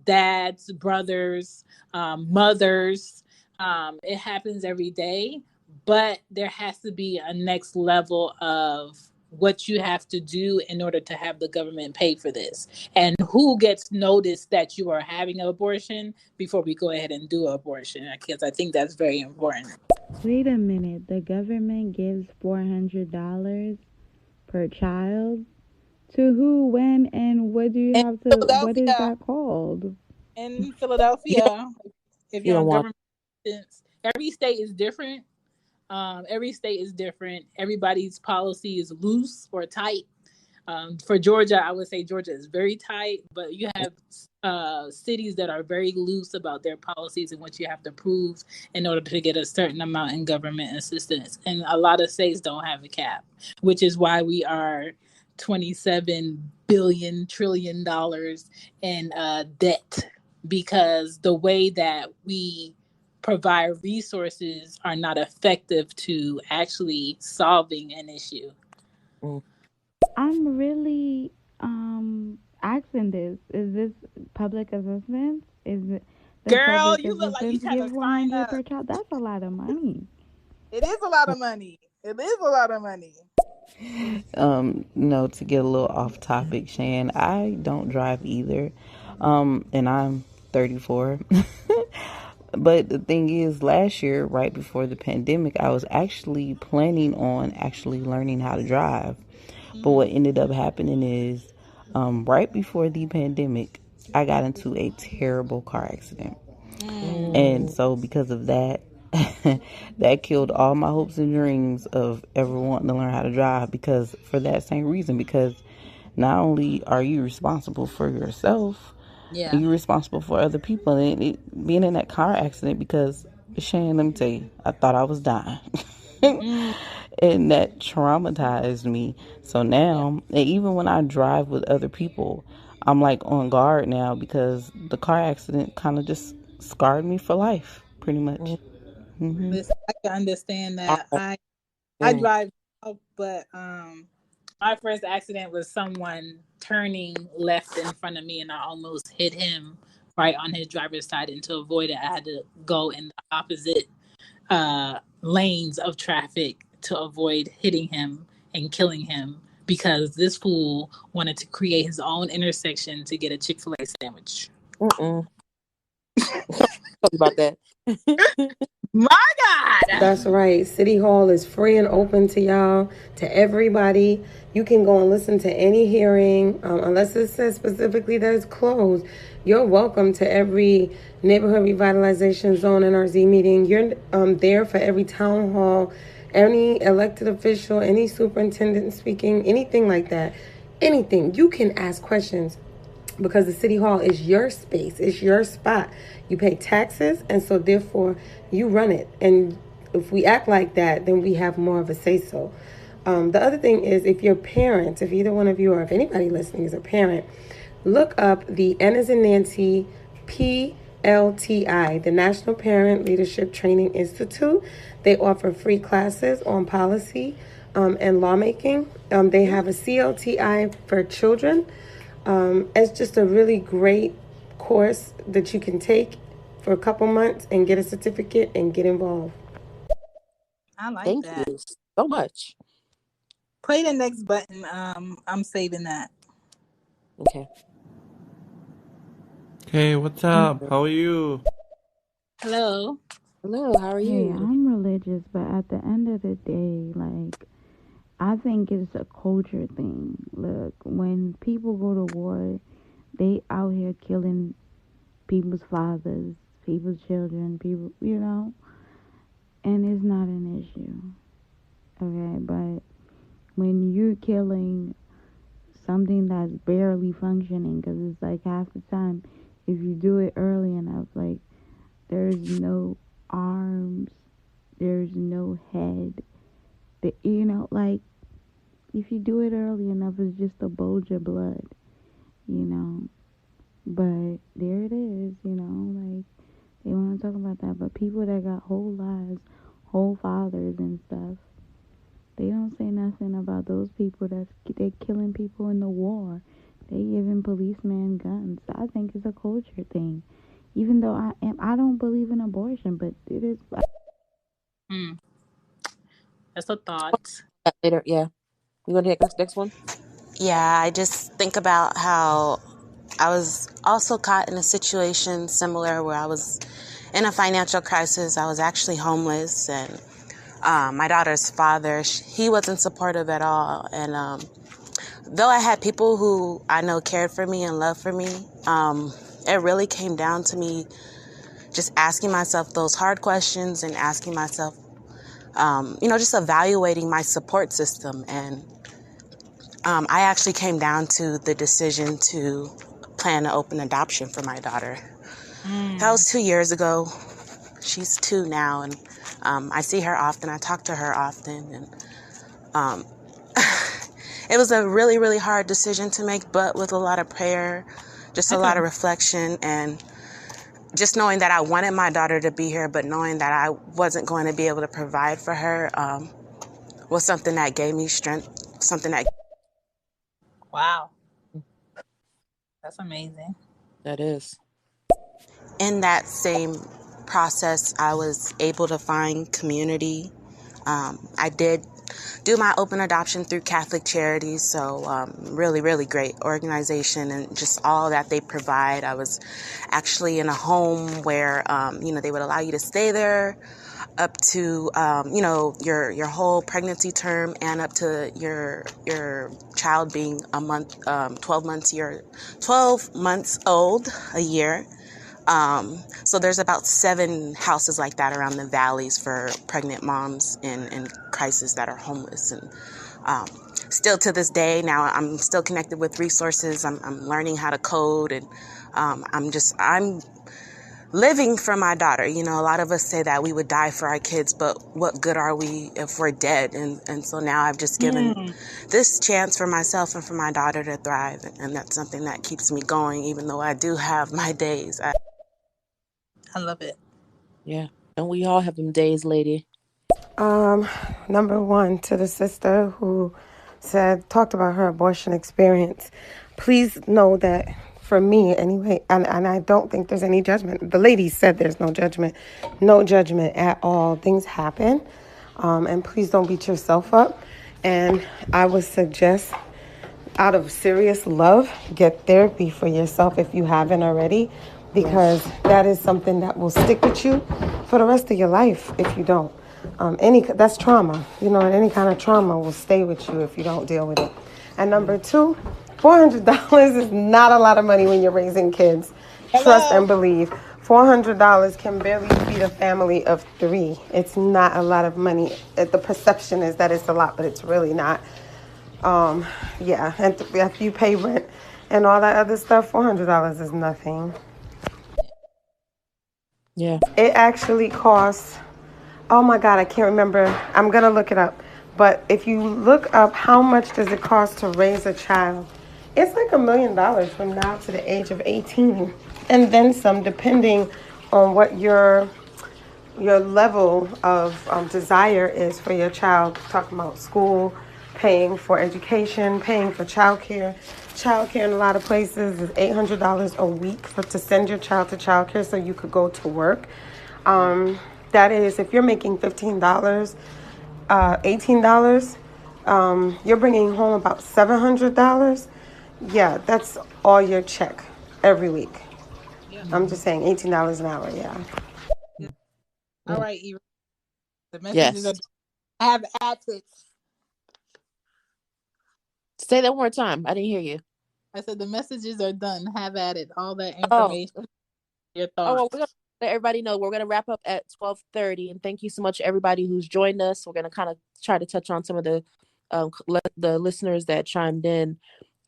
dads, brothers, mothers. It happens every day, but there has to be a next level of what you have to do in order to have the government pay for this, and who gets noticed that you are having an abortion before we go ahead and do an abortion, because I think that's very important. Wait a minute. The government gives $400 per child To who, when, and what do you In have to? What is Philadelphia, that called? in You don't. Philadelphia, if You you're don't on want. government assistance, every state is different. Every state is different. Everybody's policy is loose or tight. For Georgia, I would say Georgia is very tight, but you have cities that are very loose about their policies and what you have to prove in order to get a certain amount in government assistance. And a lot of states don't have a cap, which is why we are 27 billion trillion dollars in debt, because the way that we provide resources are not effective to actually solving an issue. Mm. I'm really asking this. Is this public assistance? Does Girl, public you look like you assistance trying give to sign 100 up. per child? That's a lot of money. It is a lot of money. It is a lot of money. No, to get a little off topic, Shan, I don't drive either. And I'm 34. But the thing is, last year, right before the pandemic, I was actually planning on actually learning how to drive. But what ended up happening is, right before the pandemic, I got into a terrible car accident. And so because of that, that killed all my hopes and dreams of ever wanting to learn how to drive, because for that same reason, because not only are you responsible for yourself, Yeah. you're responsible for other people. And being in that car accident, because Shane, let me tell you, I thought I was dying. And that traumatized me. So now, and even when I drive with other people, I'm like on guard now, because the car accident kind of just scarred me for life, pretty much. Listen, I can understand that. I- I mm, drive, but my first accident was someone turning left in front of me, and I almost hit him right on his driver's side. And to avoid it, I had to go in the opposite lanes of traffic to avoid hitting him and killing him, because this fool wanted to create his own intersection to get a Chick-fil-A sandwich. mm-mm. Talk about that. My God. That's right. City Hall is free and open to y'all, to everybody. You can go and listen to any hearing, unless it says specifically that it's closed. You're welcome to every neighborhood revitalization zone NRZ meeting. You're there for every town hall, any elected official, any superintendent speaking, anything like that. Anything. You can ask questions, because the city hall is your space, it's your spot. You pay taxes, and so therefore you run it. And if we act like that, then we have more of a say so. The other thing is, if you're parents, if either one of you or if anybody listening is a parent, look up the N as in Nancy PLTI, the National Parent Leadership Training Institute. They offer free classes on policy and lawmaking. They have a CLTI for children. It's just a really great course that you can take for a couple months and get a certificate and get involved. I like Thank that. you so much. Play the next button. I'm saving that. Okay. Hey, what's up? How are you? Hello. Hello, how are Hey, you? I'm religious, but at the end of the day, like, I think it's a culture thing. Look, when people go to war, they out here killing people's fathers, people's children, people, and it's not an issue. Okay, but when you're killing something that's barely functioning, because it's like half the time, if you do it early enough, like, there's no arms, there's no head, like, if you do it early enough, it's just a bulge of blood, you know. But there it is, like, they want to talk about that. But people that got whole lives, whole fathers and stuff, they don't say nothing about those people they killing people in the war. They giving policemen guns. I think it's a culture thing. Even though I don't believe in abortion, but it is. That's a thought. Later, yeah. You want to take next one? Yeah, I just think about how I was also caught in a situation similar where I was in a financial crisis. I was actually homeless, and my daughter's father, he wasn't supportive at all. And though I had people who I know cared for me and loved for me, it really came down to me just asking myself those hard questions and asking myself, just evaluating my support system. And I actually came down to the decision to plan to open adoption for my daughter. That was 2 years ago. She's 2 now, and I see her often. I talk to her often, and it was a really, really hard decision to make, but with a lot of prayer, just a lot of reflection, and just knowing that I wanted my daughter to be here, but knowing that I wasn't going to be able to provide for her was something that gave me strength, something that... Wow. That's amazing. That is. In that same process, I was able to find community. I did do my open adoption through Catholic Charities, so really, really great organization and just all that they provide. I was actually in a home where, they would allow you to stay there up to, your whole pregnancy term and up to your child being 12 months old, a year. So there's about 7 houses like that around the valleys for pregnant moms in crisis that are homeless. And still to this day, now I'm still connected with resources. I'm learning how to code, and I'm living for my daughter. A lot of us say that we would die for our kids, but what good are we if we're dead? And so now I've just given this chance for myself and for my daughter to thrive. And that's something that keeps me going, even though I do have my days. I love it. Yeah. Don't we all have them days, lady? Number one, to the sister who talked about her abortion experience. Please know that for me anyway, and I don't think there's any judgment. The lady said there's no judgment at all. Things happen. And please don't beat yourself up. And I would suggest, out of serious love, get therapy for yourself if you haven't already, because that is something that will stick with you for the rest of your life if you don't. That's trauma, and any kind of trauma will stay with you if you don't deal with it. And number two, $400 is not a lot of money when you're raising kids. Hello. Trust and believe. $400 can barely feed a family of 3. It's not a lot of money. The perception is that it's a lot, but it's really not. And if you pay rent and all that other stuff, $400 is nothing. Yeah. It actually costs, oh my God, I can't remember. I'm going to look it up. But if you look up how much does it cost to raise a child, it's like $1 million from now to the age of 18. And then some, depending on what your level of desire is for your child. Talking about school, paying for education, paying for childcare. Childcare in a lot of places is $800 a week to send your child to childcare so you could go to work. That is, if you're making $15, $18, you're bringing home about $700. Yeah, that's all your check every week. Yeah. I'm just saying $18 an hour, yeah. All right, Eruth. The messages are... I have added. Say that one more time. I didn't hear you. I said the messages are done. Have at it. All that information. Your thoughts. Well, we're gonna let everybody know we're gonna wrap up at 12:30. And thank you so much to everybody who's joined us. We're gonna kind of try to touch on some of the listeners that chimed in.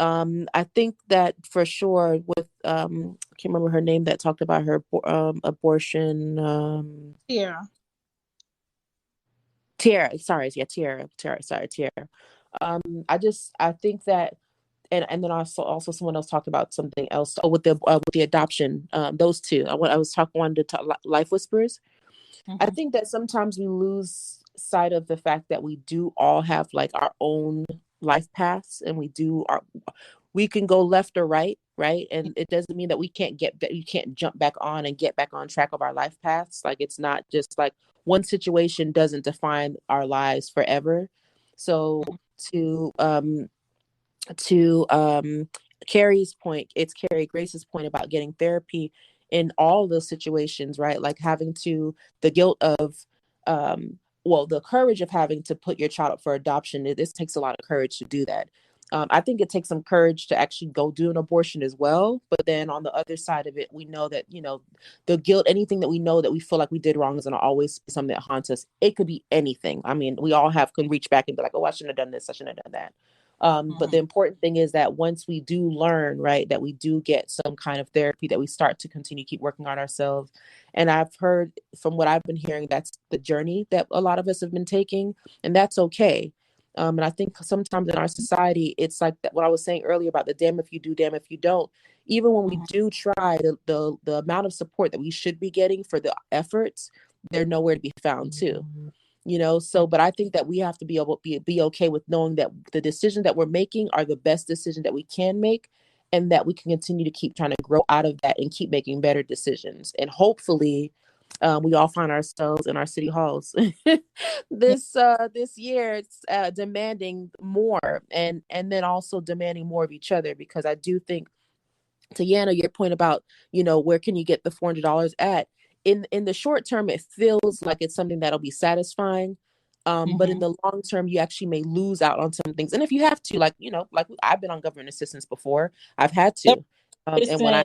I think that for sure with I can't remember her name that talked about her abortion. Tiara. Sorry, Tiara. I think that, and then also someone else talked about something else. Oh, with the adoption, those two. I wanted to talk Life Whisperers. Mm-hmm. I think that sometimes we lose sight of the fact that we do all have like our own life paths, and we can go left or right, and it doesn't mean that you can't jump back on and get back on track of our life paths. Like, it's not just like one situation doesn't define our lives forever. So to Carrie's point, it's Carrie Grace's point about getting therapy in all those situations, right? Like the guilt of the courage of having to put your child up for adoption. This takes a lot of courage to do that. I think it takes some courage to actually go do an abortion as well. But then on the other side of it, we know that, the guilt, anything that we know that we feel like we did wrong is going to always be something that haunts us. It could be anything. I mean, we all can reach back and be like, oh, I shouldn't have done this. I shouldn't have done that. But the important thing is that once we do learn, right, that we do get some kind of therapy, that we start to continue keep working on ourselves. And I've heard from what I've been hearing, that's the journey that a lot of us have been taking, and that's okay. And I think sometimes in our society, it's like that, what I was saying earlier about the damn if you do, damn if you don't. Even when we do try, the amount of support that we should be getting for the efforts, they're nowhere to be found too. So, but I think that we have to be able to be okay with knowing that the decisions that we're making are the best decision that we can make, and that we can continue to keep trying to grow out of that and keep making better decisions. And hopefully, we all find ourselves in our city halls this year. It's demanding more, and then also demanding more of each other, because I do think, to Yana, your point about, where can you get the $400 at? In the short term, it feels like it's something that'll be satisfying. But in the long term, you actually may lose out on some things. And if you have to, like I've been on government assistance before, I've had to. And when I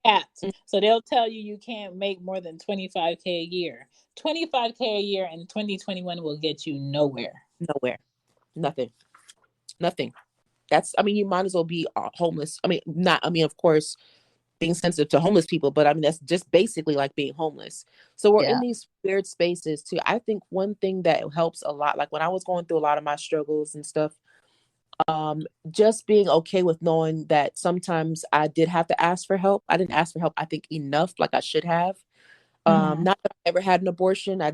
capped. So they'll tell you can't make more than 25K a year. 25K a year in 2021 will get you nowhere. Nothing. You might as well be homeless. Of course, being sensitive to homeless people, but that's just basically like being homeless. So we're in these weird spaces too. I think one thing that helps a lot, like when I was going through a lot of my struggles and stuff, just being okay with knowing that sometimes I did have to ask for help. I didn't ask for help, I think, enough, like I should have. Not that I ever had an abortion. I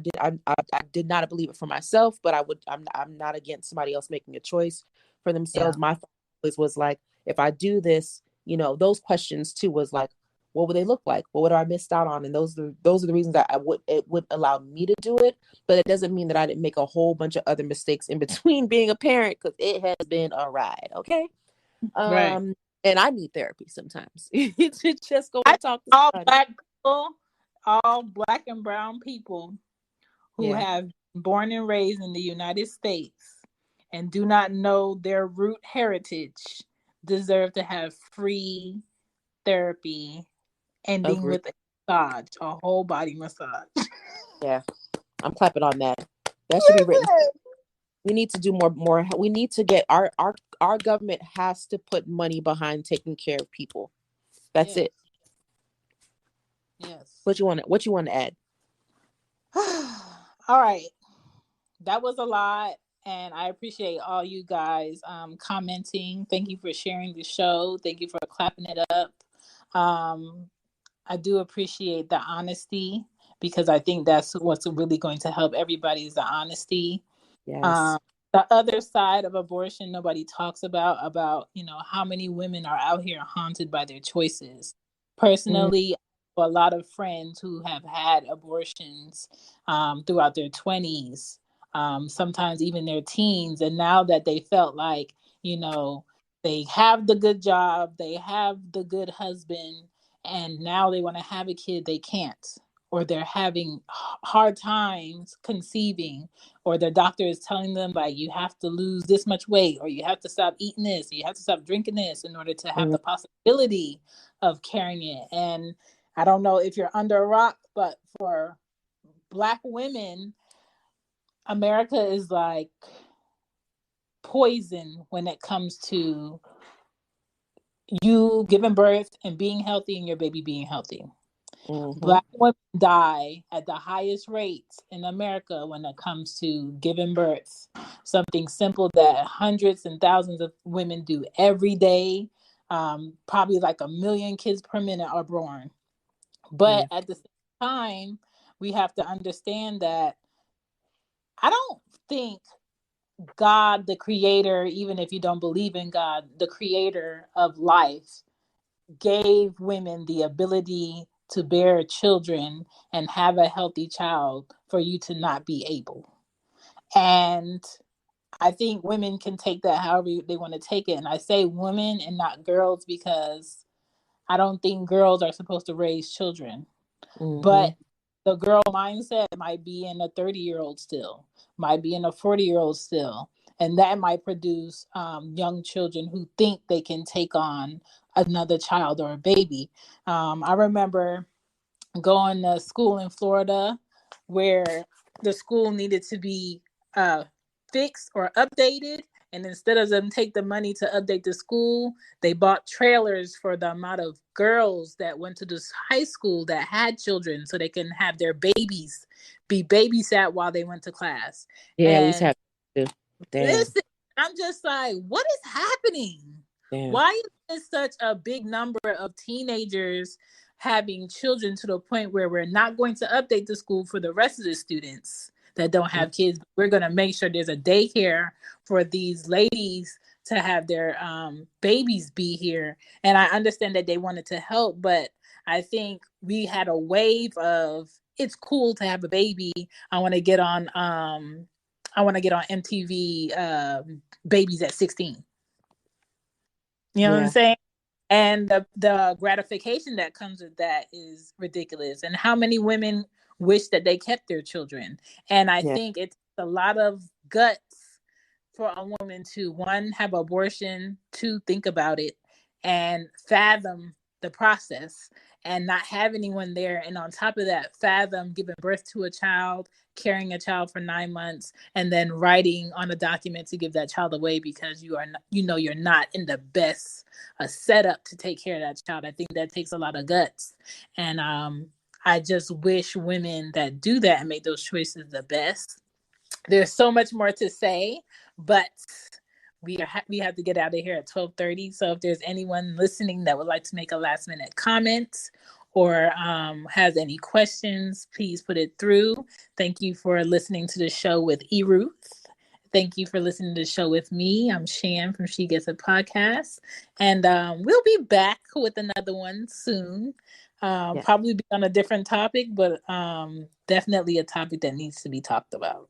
did not believe it for myself, but I'm not against somebody else making a choice for themselves. My thought always was like, if I do this, those questions too was like, what would they look like? What would I missed out on? And those are the reasons that it would allow me to do it. But it doesn't mean that I didn't make a whole bunch of other mistakes in between being a parent, because it has been a ride. Okay. Right. And I need therapy sometimes to just go and talk to all somebody. Black people, all Black and brown people who have been born and raised in the United States and do not know their root heritage deserve to have free therapy, ending with a whole body massage. Yeah, I'm clapping on that. That should be written. We need to do more. We need to get our government has to put money behind taking care of people. That's it. Yes. What you want to add? All right. That was a lot. And I appreciate all you guys commenting. Thank you for sharing the show. Thank you for clapping it up. I do appreciate the honesty, because I think that's what's really going to help everybody, is the honesty. Yes. The other side of abortion nobody talks about how many women are out here haunted by their choices. Personally, a lot of friends who have had abortions throughout their 20s, sometimes even their teens, and now that they felt like, they have the good job, they have the good husband, and now they want to have a kid, they can't, or they're having hard times conceiving, or their doctor is telling them, like, you have to lose this much weight, or you have to stop eating this, or you have to stop drinking this in order to have the possibility of carrying it. And I don't know if you're under a rock, but for Black women, America is like poison when it comes to you giving birth and being healthy and your baby being healthy. Black women die at the highest rates in America when it comes to giving birth. Something simple that hundreds and thousands of women do every day. Probably like 1 million kids per minute are born. But at the same time, we have to understand that I don't think God, the creator, even if you don't believe in God, the creator of life, gave women the ability to bear children and have a healthy child for you to not be able. And I think women can take that however they want to take it. And I say women and not girls, because I don't think girls are supposed to raise children. But the girl mindset might be in a 30-year-old still, might be in a 40-year-old still. and that might produce young children who think they can take on another child or a baby. I remember going to school in Florida where the school needed to be fixed or updated. And instead of them take the money to update the school, they bought trailers for the amount of girls that went to this high school that had children so they can have their babies be babysat while they went to class. Yeah, we used to And have to. Damn. listen, I'm just like, what is happening? Damn. Why is such a big number of teenagers having children to the point where we're not going to update the school for the rest of the students that don't have kids? We're going to make sure there's a daycare for these ladies to have their babies be here. And I understand that they wanted to help, but I think we had a wave of, it's cool to have a baby. I want to get on MTV Babies at 16. You know what I'm saying? And the gratification that comes with that is ridiculous. And how many women wish that they kept their children? And I think it's a lot of guts for a woman to, one, have abortion, two, think about it, and fathom the process and not have anyone there. And on top of that, fathom giving birth to a child, carrying a child for 9 months, and then writing on a document to give that child away because you are not, you're not in the best setup to take care of that child. I think that takes a lot of guts. And I just wish women that do that and make those choices the best. There's so much more to say, but we have to get out of here at 12:30. So if there's anyone listening that would like to make a last minute comment or has any questions, please put it through. Thank you for listening to the show with Eruth. Thank you for listening to the show with me. I'm Shan from She Gets a Podcast. And we'll be back with another one soon. Probably be on a different topic, but definitely a topic that needs to be talked about.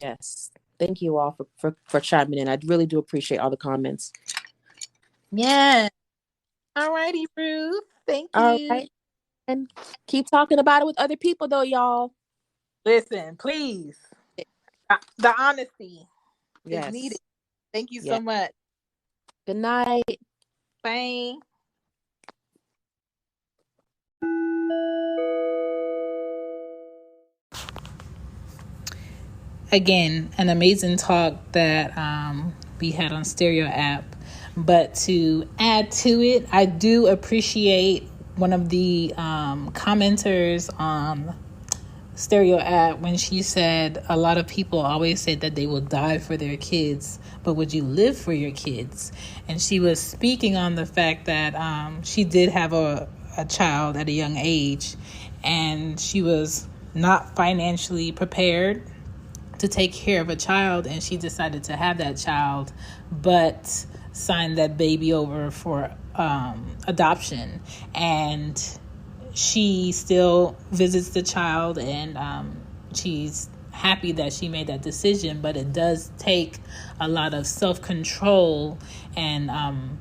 Yes. Thank you all for chiming in. I really do appreciate all the comments. Yeah. All righty, Ruth. Thank you. All right. And keep talking about it with other people, though, y'all. Listen, please. The honesty is needed. Thank you so much. Good night. Bye. Again, an amazing talk that we had on Stereo app. But to add to it, I do appreciate one of the commenters on Stereo app when she said a lot of people always say that they will die for their kids, but would you live for your kids? And she was speaking on the fact that she did have a child at a young age, and she was not financially prepared to take care of a child, and she decided to have that child, but signed that baby over for adoption. And she still visits the child, and she's happy that she made that decision, but it does take a lot of self-control and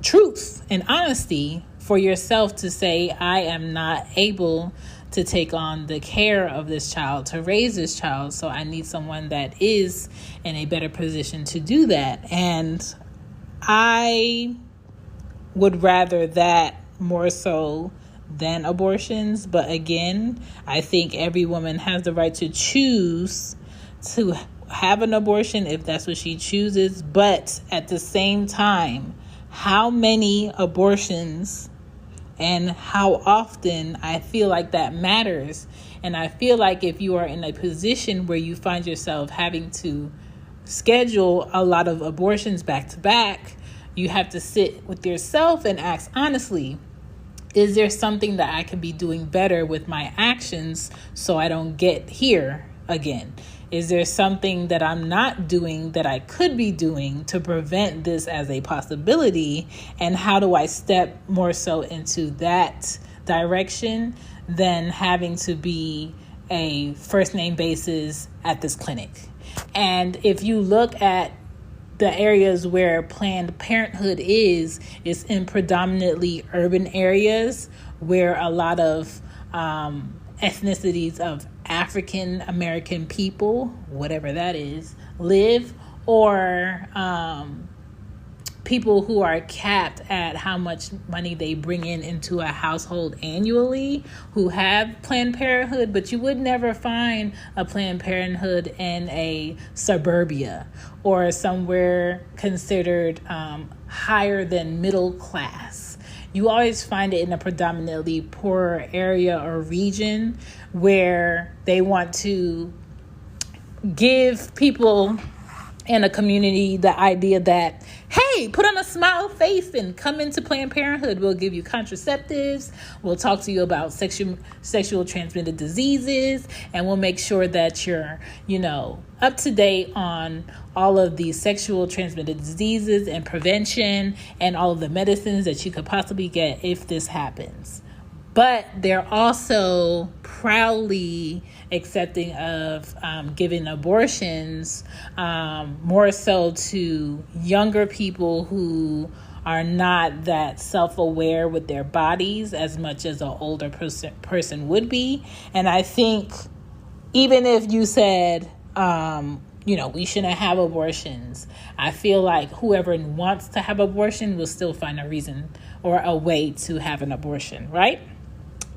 truth and honesty for yourself to say, I am not able to take on the care of this child, to raise this child, so I need someone that is in a better position to do that. And I would rather that more so than abortions. But again, I think every woman has the right to choose to have an abortion if that's what she chooses. But at the same time, how many abortions and how often, I feel like that matters. And I feel like if you are in a position where you find yourself having to schedule a lot of abortions back to back, you have to sit with yourself and ask honestly, is there something that I could be doing better with my actions so I don't get here again? Is there something that I'm not doing that I could be doing to prevent this as a possibility? And how do I step more so into that direction than having to be a first name basis at this clinic? And if you look at the areas where Planned Parenthood is in predominantly urban areas where a lot of ethnicities of African American people, whatever that is, live, or people who are capped at how much money they bring into a household annually who have Planned Parenthood, but you would never find a Planned Parenthood in a suburbia or somewhere considered higher than middle class. You always find it in a predominantly poorer area or region where they want to give people in a community the idea that, hey, put on a smile face and come into Planned Parenthood. We'll give you contraceptives. We'll talk to you about sexual transmitted diseases, and we'll make sure that you're, up to date on all of the sexual transmitted diseases and prevention and all of the medicines that you could possibly get if this happens. But they're also proudly accepting of giving abortions more so to younger people who are not that self-aware with their bodies as much as an older person would be. And I think even if you said, we shouldn't have abortions, I feel like whoever wants to have abortion will still find a reason or a way to have an abortion, right?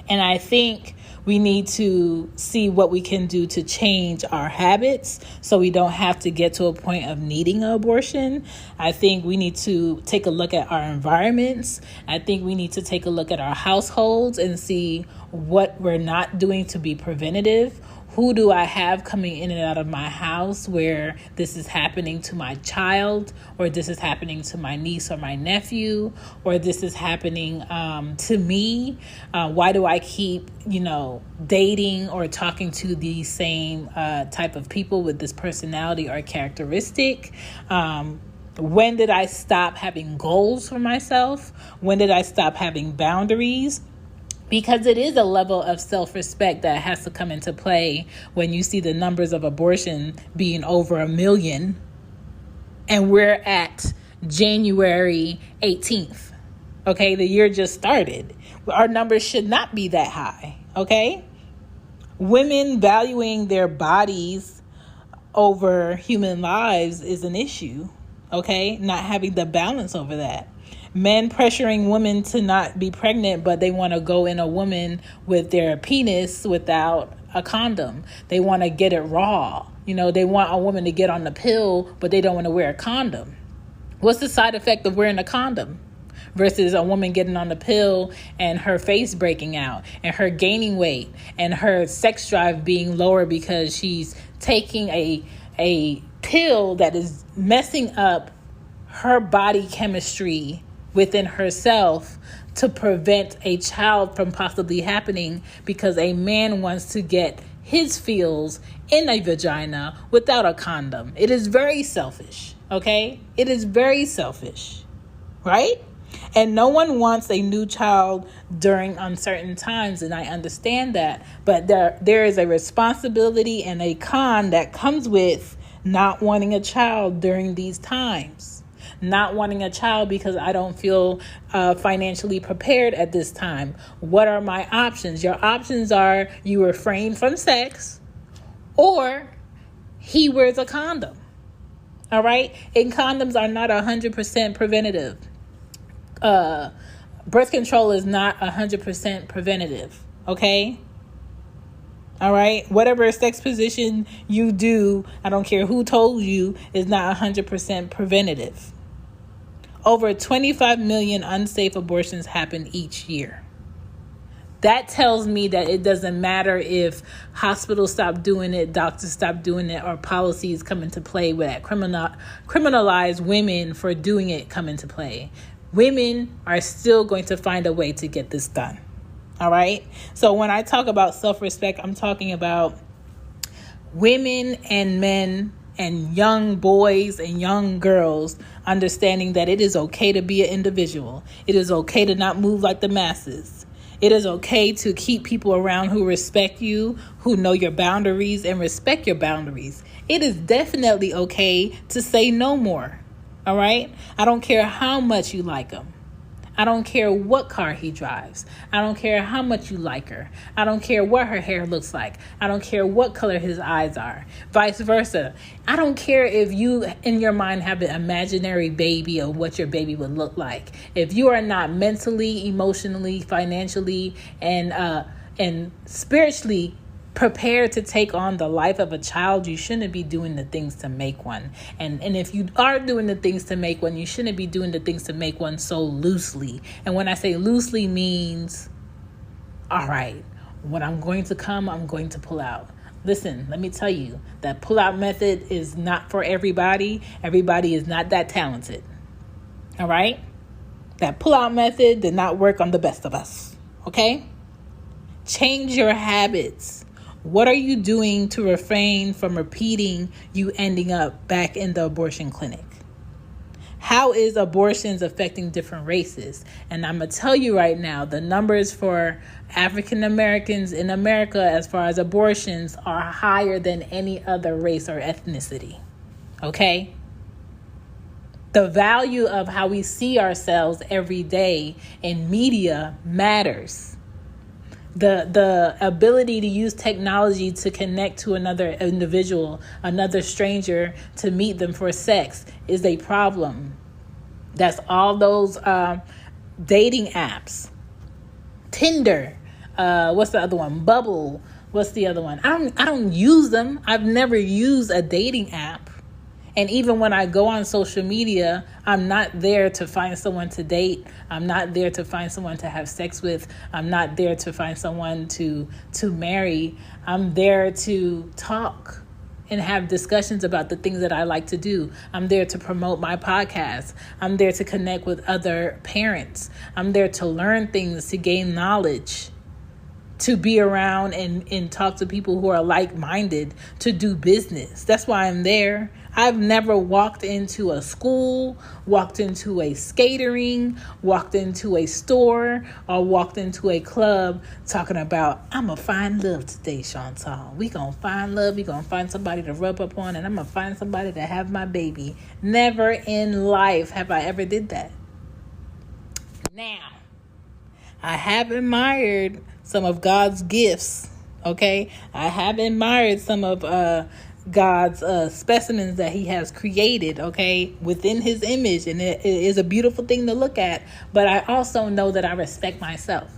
And I think we need to see what we can do to change our habits so we don't have to get to a point of needing an abortion. I think we need to take a look at our environments. I think we need to take a look at our households and see what we're not doing to be preventative. Who do I have coming in and out of my house where this is happening to my child, or this is happening to my niece or my nephew, or this is happening to me? Why do I keep, dating or talking to the same type of people with this personality or characteristic? When did I stop having goals for myself? When did I stop having boundaries? Because it is a level of self-respect that has to come into play when you see the numbers of abortion being over 1 million, and we're at January 18th. Okay, the year just started. Our numbers should not be that high. Okay, women valuing their bodies over human lives is an issue. Okay, not having the balance over that. Men pressuring women to not be pregnant, but they want to go in a woman with their penis without a condom. They want to get it raw. They want a woman to get on the pill, but they don't want to wear a condom. What's the side effect of wearing a condom versus a woman getting on the pill and her face breaking out and her gaining weight and her sex drive being lower because she's taking a pill that is messing up her body chemistry within herself to prevent a child from possibly happening because a man wants to get his feels in a vagina without a condom? It is very selfish, okay? It is very selfish, right? And no one wants a new child during uncertain times, and I understand that. But there is a responsibility and a con that comes with not wanting a child during these times. Not wanting a child because I don't feel financially prepared at this time. What are my options? Your options are you refrain from sex or he wears a condom. All right? And condoms are not 100% preventative. Birth control is not 100% preventative. Okay? All right? Whatever sex position you do, I don't care who told you, is not 100% preventative. Over 25 million unsafe abortions happen each year. That tells me that it doesn't matter if hospitals stop doing it, doctors stop doing it, or policies come into play that criminalize women for doing it come into play. Women are still going to find a way to get this done. All right? So when I talk about self-respect, I'm talking about women and men and young boys and young girls understanding that it is okay to be an individual. It is okay to not move like the masses. It is okay to keep people around who respect you, who know your boundaries and respect your boundaries. It is definitely okay to say no more. All right? I don't care how much you like them. I don't care what car he drives. I don't care how much you like her. I don't care what her hair looks like. I don't care what color his eyes are. Vice versa. I don't care if you, in your mind, have an imaginary baby of what your baby would look like. If you are not mentally, emotionally, financially, and spiritually prepared to take on the life of a child, you shouldn't be doing the things to make one. And if you are doing the things to make one, you shouldn't be doing the things to make one so loosely. And when I say loosely means, all right, when I'm going to come, I'm going to pull out. Listen, let me tell you, that pull-out method is not for everybody. Everybody is not that talented. All right? That pull-out method did not work on the best of us. Okay? Change your habits. What are you doing to refrain from repeating you ending up back in the abortion clinic? How is abortions affecting different races? And I'm going to tell you right now, the numbers for African Americans in America as far as abortions are higher than any other race or ethnicity. Okay? The value of how we see ourselves every day in media matters. The ability to use technology to connect to another individual, another stranger, to meet them for sex is a problem. That's all those dating apps. Tinder. What's the other one? Bubble. What's the other one? I don't use them. I've never used a dating app. And even when I go on social media, I'm not there to find someone to date. I'm not there to find someone to have sex with. I'm not there to find someone to marry. I'm there to talk and have discussions about the things that I like to do. I'm there to promote my podcast. I'm there to connect with other parents. I'm there to learn things, to gain knowledge, to be around and talk to people who are like-minded, to do business. That's why I'm there. I've never walked into a school, walked into a skatering, walked into a store, or walked into a club talking about, I'm going to find love today, Chantal. We going to find love. We going to find somebody to rub up on, and I'm going to find somebody to have my baby. Never in life have I ever did that. Now, I have admired some of God's gifts, okay? I have admired some of God's specimens that he has created, okay, within his image. And it is a beautiful thing to look at. But I also know that I respect myself.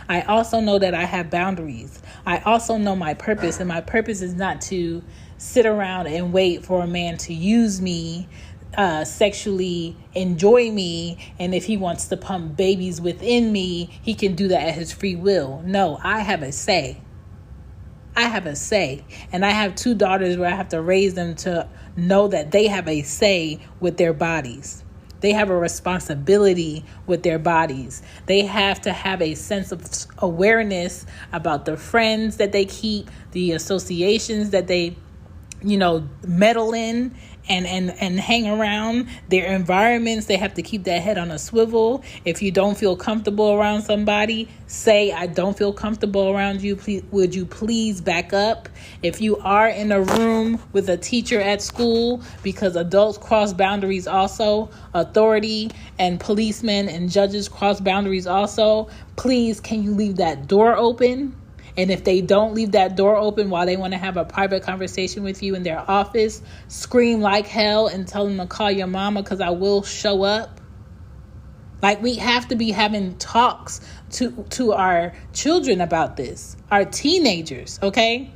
I also know that I have boundaries. I also know my purpose. And my purpose is not to sit around and wait for a man to use me, sexually enjoy me, and if he wants to pump babies within me, he can do that at his free will. No, I have a say. I have a say. And I have 2 daughters where I have to raise them to know that they have a say with their bodies. They have a responsibility with their bodies. They have to have a sense of awareness about the friends that they keep, the associations that they, meddle in and hang around, their environments. They have to keep that head on a swivel. If you don't feel comfortable around somebody, say, I don't feel comfortable around you. Please, would you please back up? If you are in a room with a teacher at school, because adults cross boundaries also, authority and policemen and judges cross boundaries also, please, can you leave that door open? And if they don't leave that door open while they want to have a private conversation with you in their office, scream like hell and tell them to call your mama, because I will show up. Like, we have to be having talks to our children about this, our teenagers, okay?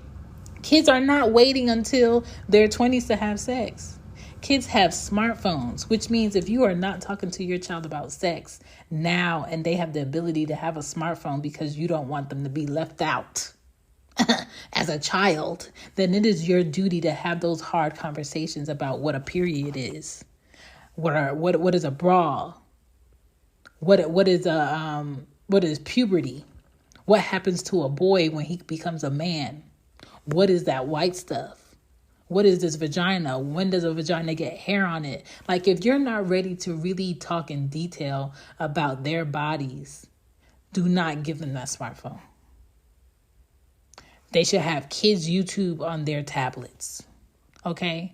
Kids are not waiting until their 20s to have sex. Kids have smartphones, which means if you are not talking to your child about sex now, and they have the ability to have a smartphone because you don't want them to be left out as a child, then it is your duty to have those hard conversations about what a period is, what is a bra, what is puberty, what happens to a boy when he becomes a man, what is that white stuff. What is this vagina? When does a vagina get hair on it? Like, if you're not ready to really talk in detail about their bodies, do not give them that smartphone. They should have kids' YouTube on their tablets, okay?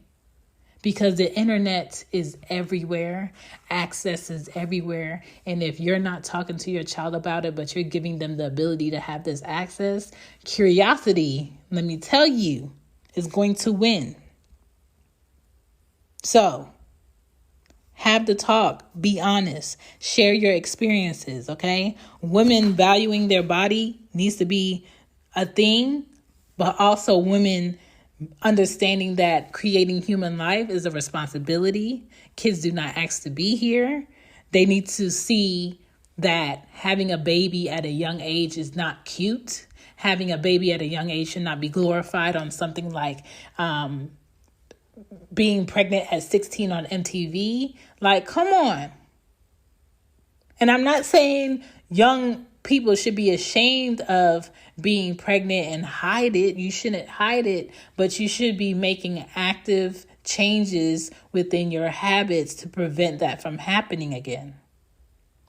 because the internet is everywhere. Access is everywhere. And if you're not talking to your child about it, but you're giving them the ability to have this access, curiosity, let me tell you, is going to win. So have the talk, be honest, share your experiences, okay? Women valuing their body needs to be a thing, but also women understanding that creating human life is a responsibility. Kids do not ask to be here. They need to see that having a baby at a young age is not cute. Having a baby at a young age should not be glorified on something like being pregnant at 16 on MTV. Like, come on. And I'm not saying young people should be ashamed of being pregnant and hide it. You shouldn't hide it, but you should be making active changes within your habits to prevent that from happening again.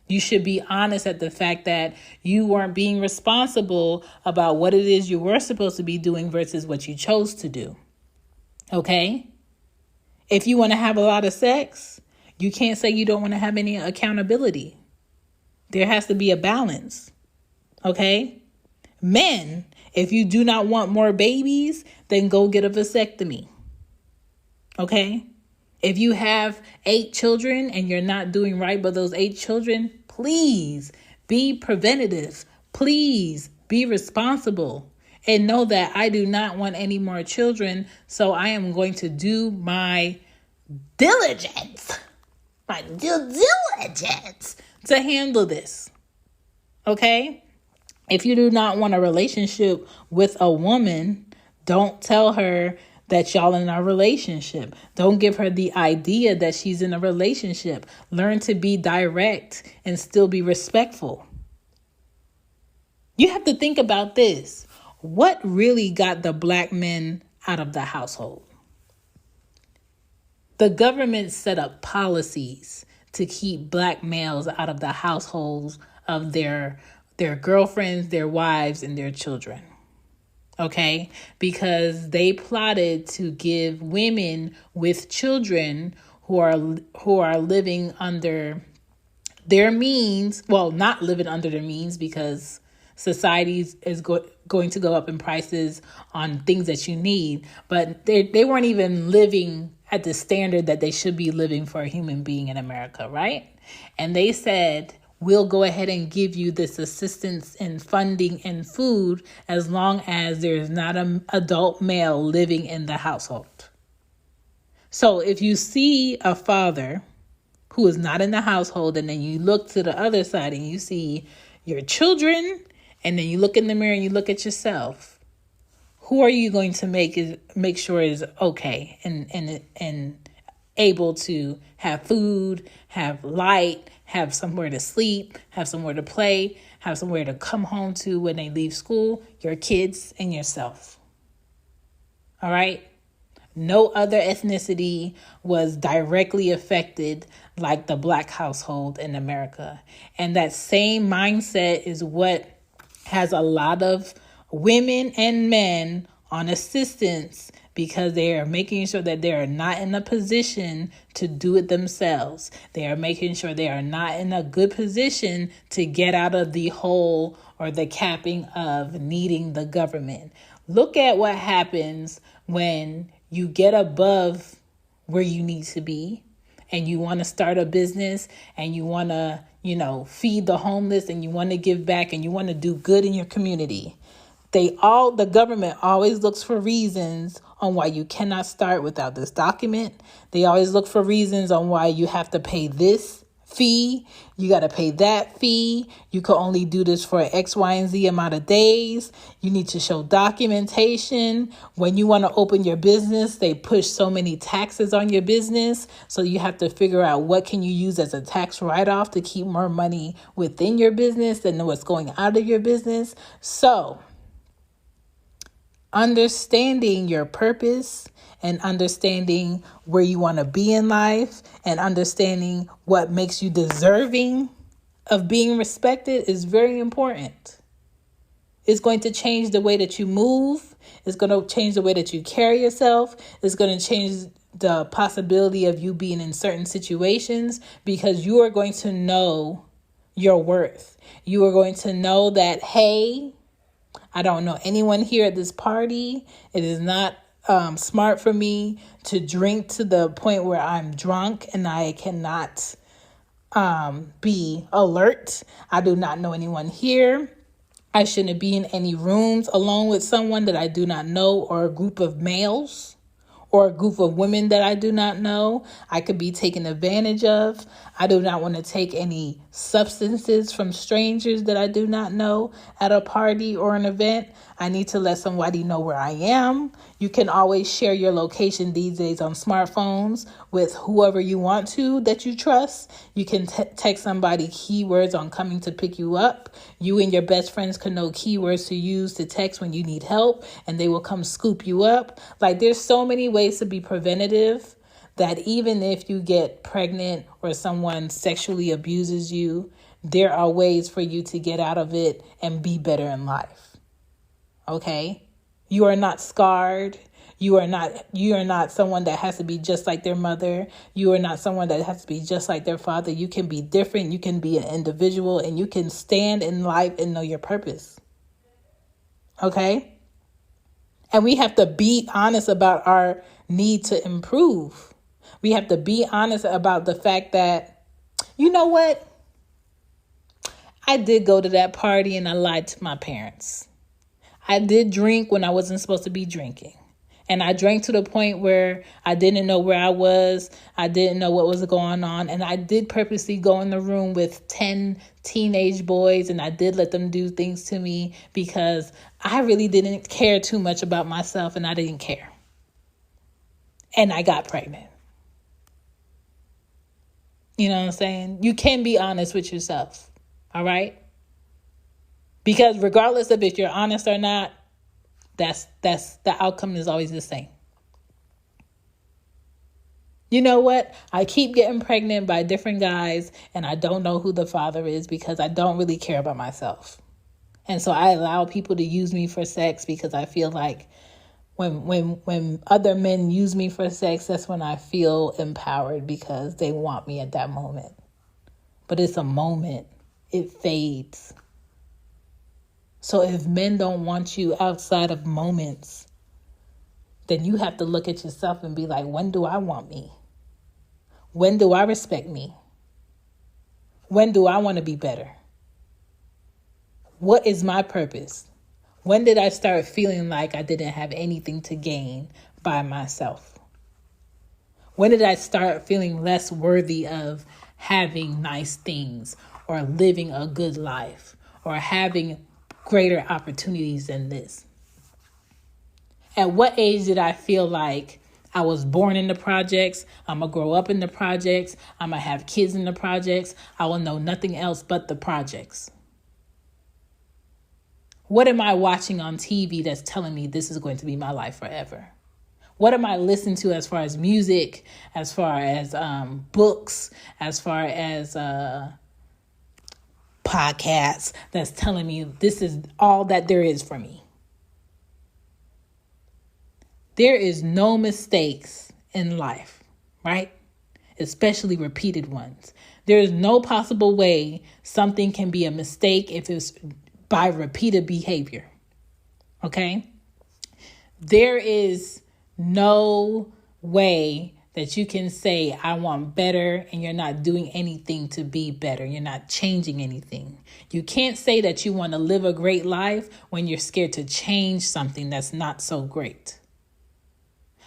You should be honest at the fact that you weren't being responsible about what it is you were supposed to be doing versus what you chose to do. Okay? If you want to have a lot of sex, you can't say you don't want to have any accountability. There has to be a balance. Okay? Men, if you do not want more babies, then go get a vasectomy. Okay? If you have 8 children and you're not doing right by those 8 children, please be preventative. Please be responsible. And know that I do not want any more children, so I am going to do my diligence. My due diligence to handle this. Okay? If you do not want a relationship with a woman, don't tell her that y'all in a relationship. Don't give her the idea that she's in a relationship. Learn to be direct and still be respectful. You have to think about this. What really got the black men out of the household? The government set up policies to keep black males out of the households of their girlfriends, their wives, and their children. Okay? Because they plotted to give women with children who are living under their means, well, not living under their means, because society is going to go up in prices on things that you need, but they weren't even living at the standard that they should be living for a human being in America, right? And they said, we'll go ahead and give you this assistance and funding and food as long as there's not an adult male living in the household. So if you see a father who is not in the household, and then you look to the other side and you see your children, and then you look in the mirror and you look at yourself, who are you going to make sure is okay and able to have food, have light, have somewhere to sleep, have somewhere to play, have somewhere to come home to when they leave school? Your kids and yourself. All right? No other ethnicity was directly affected like the black household in America. And that same mindset is what has a lot of women and men on assistance, because they are making sure that they are not in a position to do it themselves. They are making sure they are not in a good position to get out of the hole or the capping of needing the government. Look at what happens when you get above where you need to be and you want to start a business and you want to, feed the homeless and you want to give back and you want to do good in your community. The government always looks for reasons on why you cannot start without this document. They always look for reasons on why you have to pay this fee. You got to pay that fee. You can only do this for X, Y, and Z amount of days. You need to show documentation. When you want to open your business, they push so many taxes on your business. So you have to figure out what can you use as a tax write-off to keep more money within your business than what's going out of your business. So understanding your purpose and understanding where you want to be in life and understanding what makes you deserving of being respected is very important. It's going to change the way that you move. It's going to change the way that you carry yourself. It's going to change the possibility of you being in certain situations, because you are going to know your worth. You are going to know that, hey, I don't know anyone here at this party. It is not smart for me to drink to the point where I'm drunk and I cannot be alert. I do not know anyone here. I shouldn't be in any rooms alone with someone that I do not know, or a group of males, or a group of women that I do not know. I could be taken advantage of. I do not want to take any substances from strangers that I do not know at a party or an event. I need to let somebody know where I am. You can always share your location these days on smartphones with whoever you want to that you trust. You can text somebody keywords on coming to pick you up. You and your best friends can know keywords to use to text when you need help, and they will come scoop you up. Like, there's so many ways to be preventative that even if you get pregnant or someone sexually abuses you, there are ways for you to get out of it and be better in life. Okay? You are not scarred. You are not someone that has to be just like their mother. You are not someone that has to be just like their father. You can be different. You can be an individual, and you can stand in life and know your purpose. Okay? And we have to be honest about our need to improve. We have to be honest about the fact that, you know what? I did go to that party and I lied to my parents. I did drink when I wasn't supposed to be drinking. And I drank to the point where I didn't know where I was. I didn't know what was going on. And I did purposely go in the room with 10 teenage boys, and I did let them do things to me because I really didn't care too much about myself, and I didn't care. And I got pregnant. You know what I'm saying? You can be honest with yourself. All right? Because regardless of if you're honest or not, that's the outcome is always the same. You know what? I keep getting pregnant by different guys, and I don't know who the father is because I don't really care about myself. And so I allow people to use me for sex because I feel like when other men use me for sex, that's when I feel empowered because they want me at that moment. But it's a moment. It fades. So if men don't want you outside of moments, then you have to look at yourself and be like, when do I want me? When do I respect me? When do I want to be better? What is my purpose? When did I start feeling like I didn't have anything to gain by myself? When did I start feeling less worthy of having nice things or living a good life or having greater opportunities than this? At what age did I feel like I was born in the projects, I'm going to grow up in the projects, I'm going to have kids in the projects, I will know nothing else but the projects? What am I watching on TV that's telling me this is going to be my life forever? What am I listening to as far as music, as far as books, as far as podcasts that's telling me this is all that there is for me? There is no mistakes in life, right? Especially repeated ones. There is no possible way something can be a mistake if it's by repeated behavior. Okay? There is no way that you can say, I want better, and you're not doing anything to be better. You're not changing anything. You can't say that you want to live a great life when you're scared to change something that's not so great.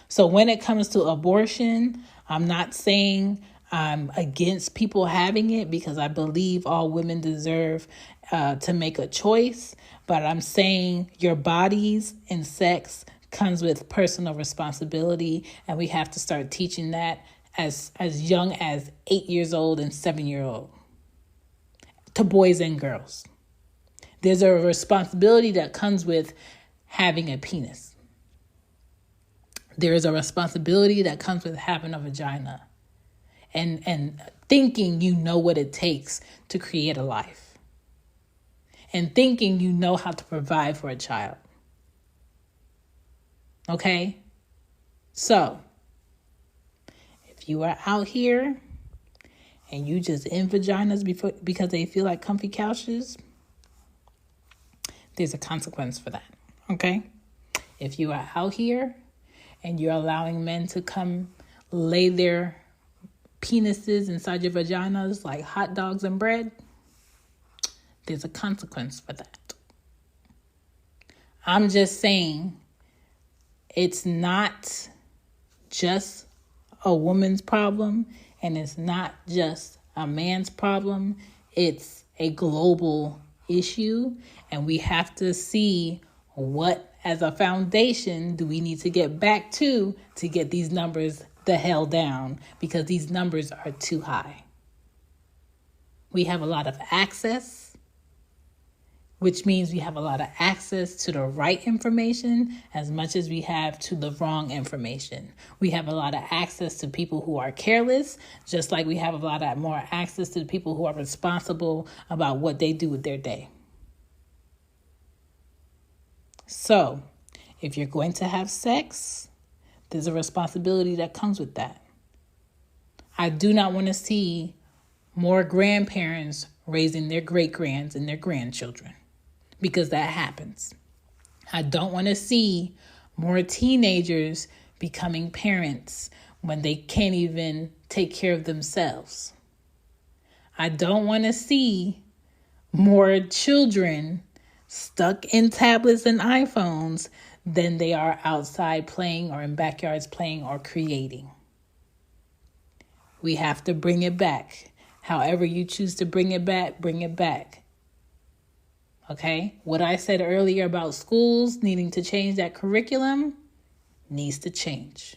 So when it comes to abortion, I'm not saying I'm against people having it because I believe all women deserve to make a choice. But I'm saying your bodies and sex comes with personal responsibility, and we have to start teaching that as young as 8 years old and 7-year-old to boys and girls. There's a responsibility that comes with having a penis. There is a responsibility that comes with having a vagina and thinking you know what it takes to create a life and thinking you know how to provide for a child. Okay? So, If you are out here and you just in vaginas because they feel like comfy couches, there's a consequence for that, okay? If you are out here and you're allowing men to come lay their penises inside your vaginas like hot dogs and bread, there's a consequence for that. I'm just saying, it's not just a woman's problem, and it's not just a man's problem. It's a global issue, and we have to see what, as a foundation, do we need to get back to get these numbers the hell down, because these numbers are too high. We have a lot of access, which means we have a lot of access to the right information as much as we have to the wrong information. We have a lot of access to people who are careless, just like we have a lot of more access to the people who are responsible about what they do with their day. So, if you're going to have sex, there's a responsibility that comes with that. I do not want to see more grandparents raising their great-grands and their grandchildren, because that happens. I don't want to see more teenagers becoming parents when they can't even take care of themselves. I don't want to see more children stuck in tablets and iPhones than they are outside playing or in backyards playing or creating. We have to bring it back. However you choose to bring it back, bring it back. Okay? What I said earlier about schools needing to change that curriculum needs to change.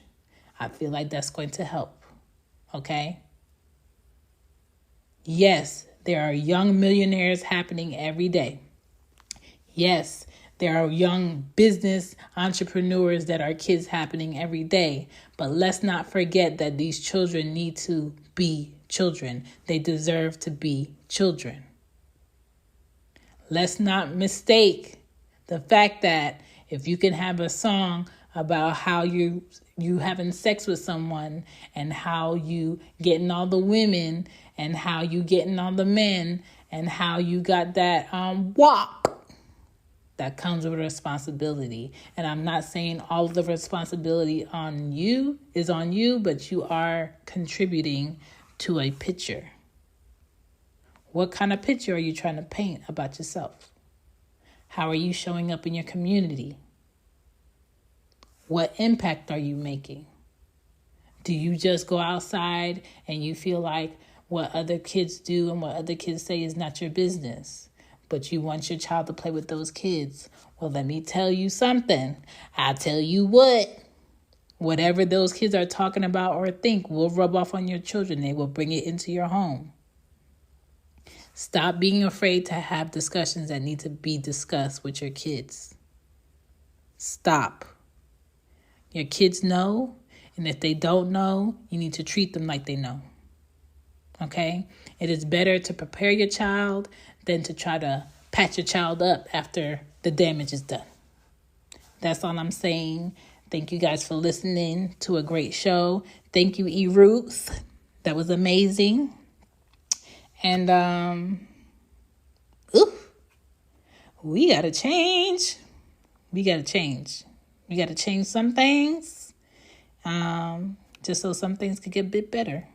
I feel like that's going to help. Okay? Yes, there are young millionaires happening every day. Yes, there are young business entrepreneurs that are kids happening every day. But let's not forget that these children need to be children. They deserve to be children. Let's not mistake the fact that if you can have a song about how you having sex with someone and how you getting all the women and how you getting all the men and how you got that walk, that comes with responsibility. And I'm not saying all of the responsibility is on you, but you are contributing to a picture. What kind of picture are you trying to paint about yourself? How are you showing up in your community? What impact are you making? Do you just go outside and you feel like what other kids do and what other kids say is not your business, but you want your child to play with those kids? Well, let me tell you something. I'll tell you what. Whatever those kids are talking about or think will rub off on your children. They will bring it into your home. Stop being afraid to have discussions that need to be discussed with your kids. Stop. Your kids know, and if they don't know, you need to treat them like they know. Okay? It is better to prepare your child than to try to patch your child up after the damage is done. That's all I'm saying. Thank you guys for listening to a great show. Thank you, Eruth. That was amazing. And, we got to change. We got to change some things, just so some things could get a bit better.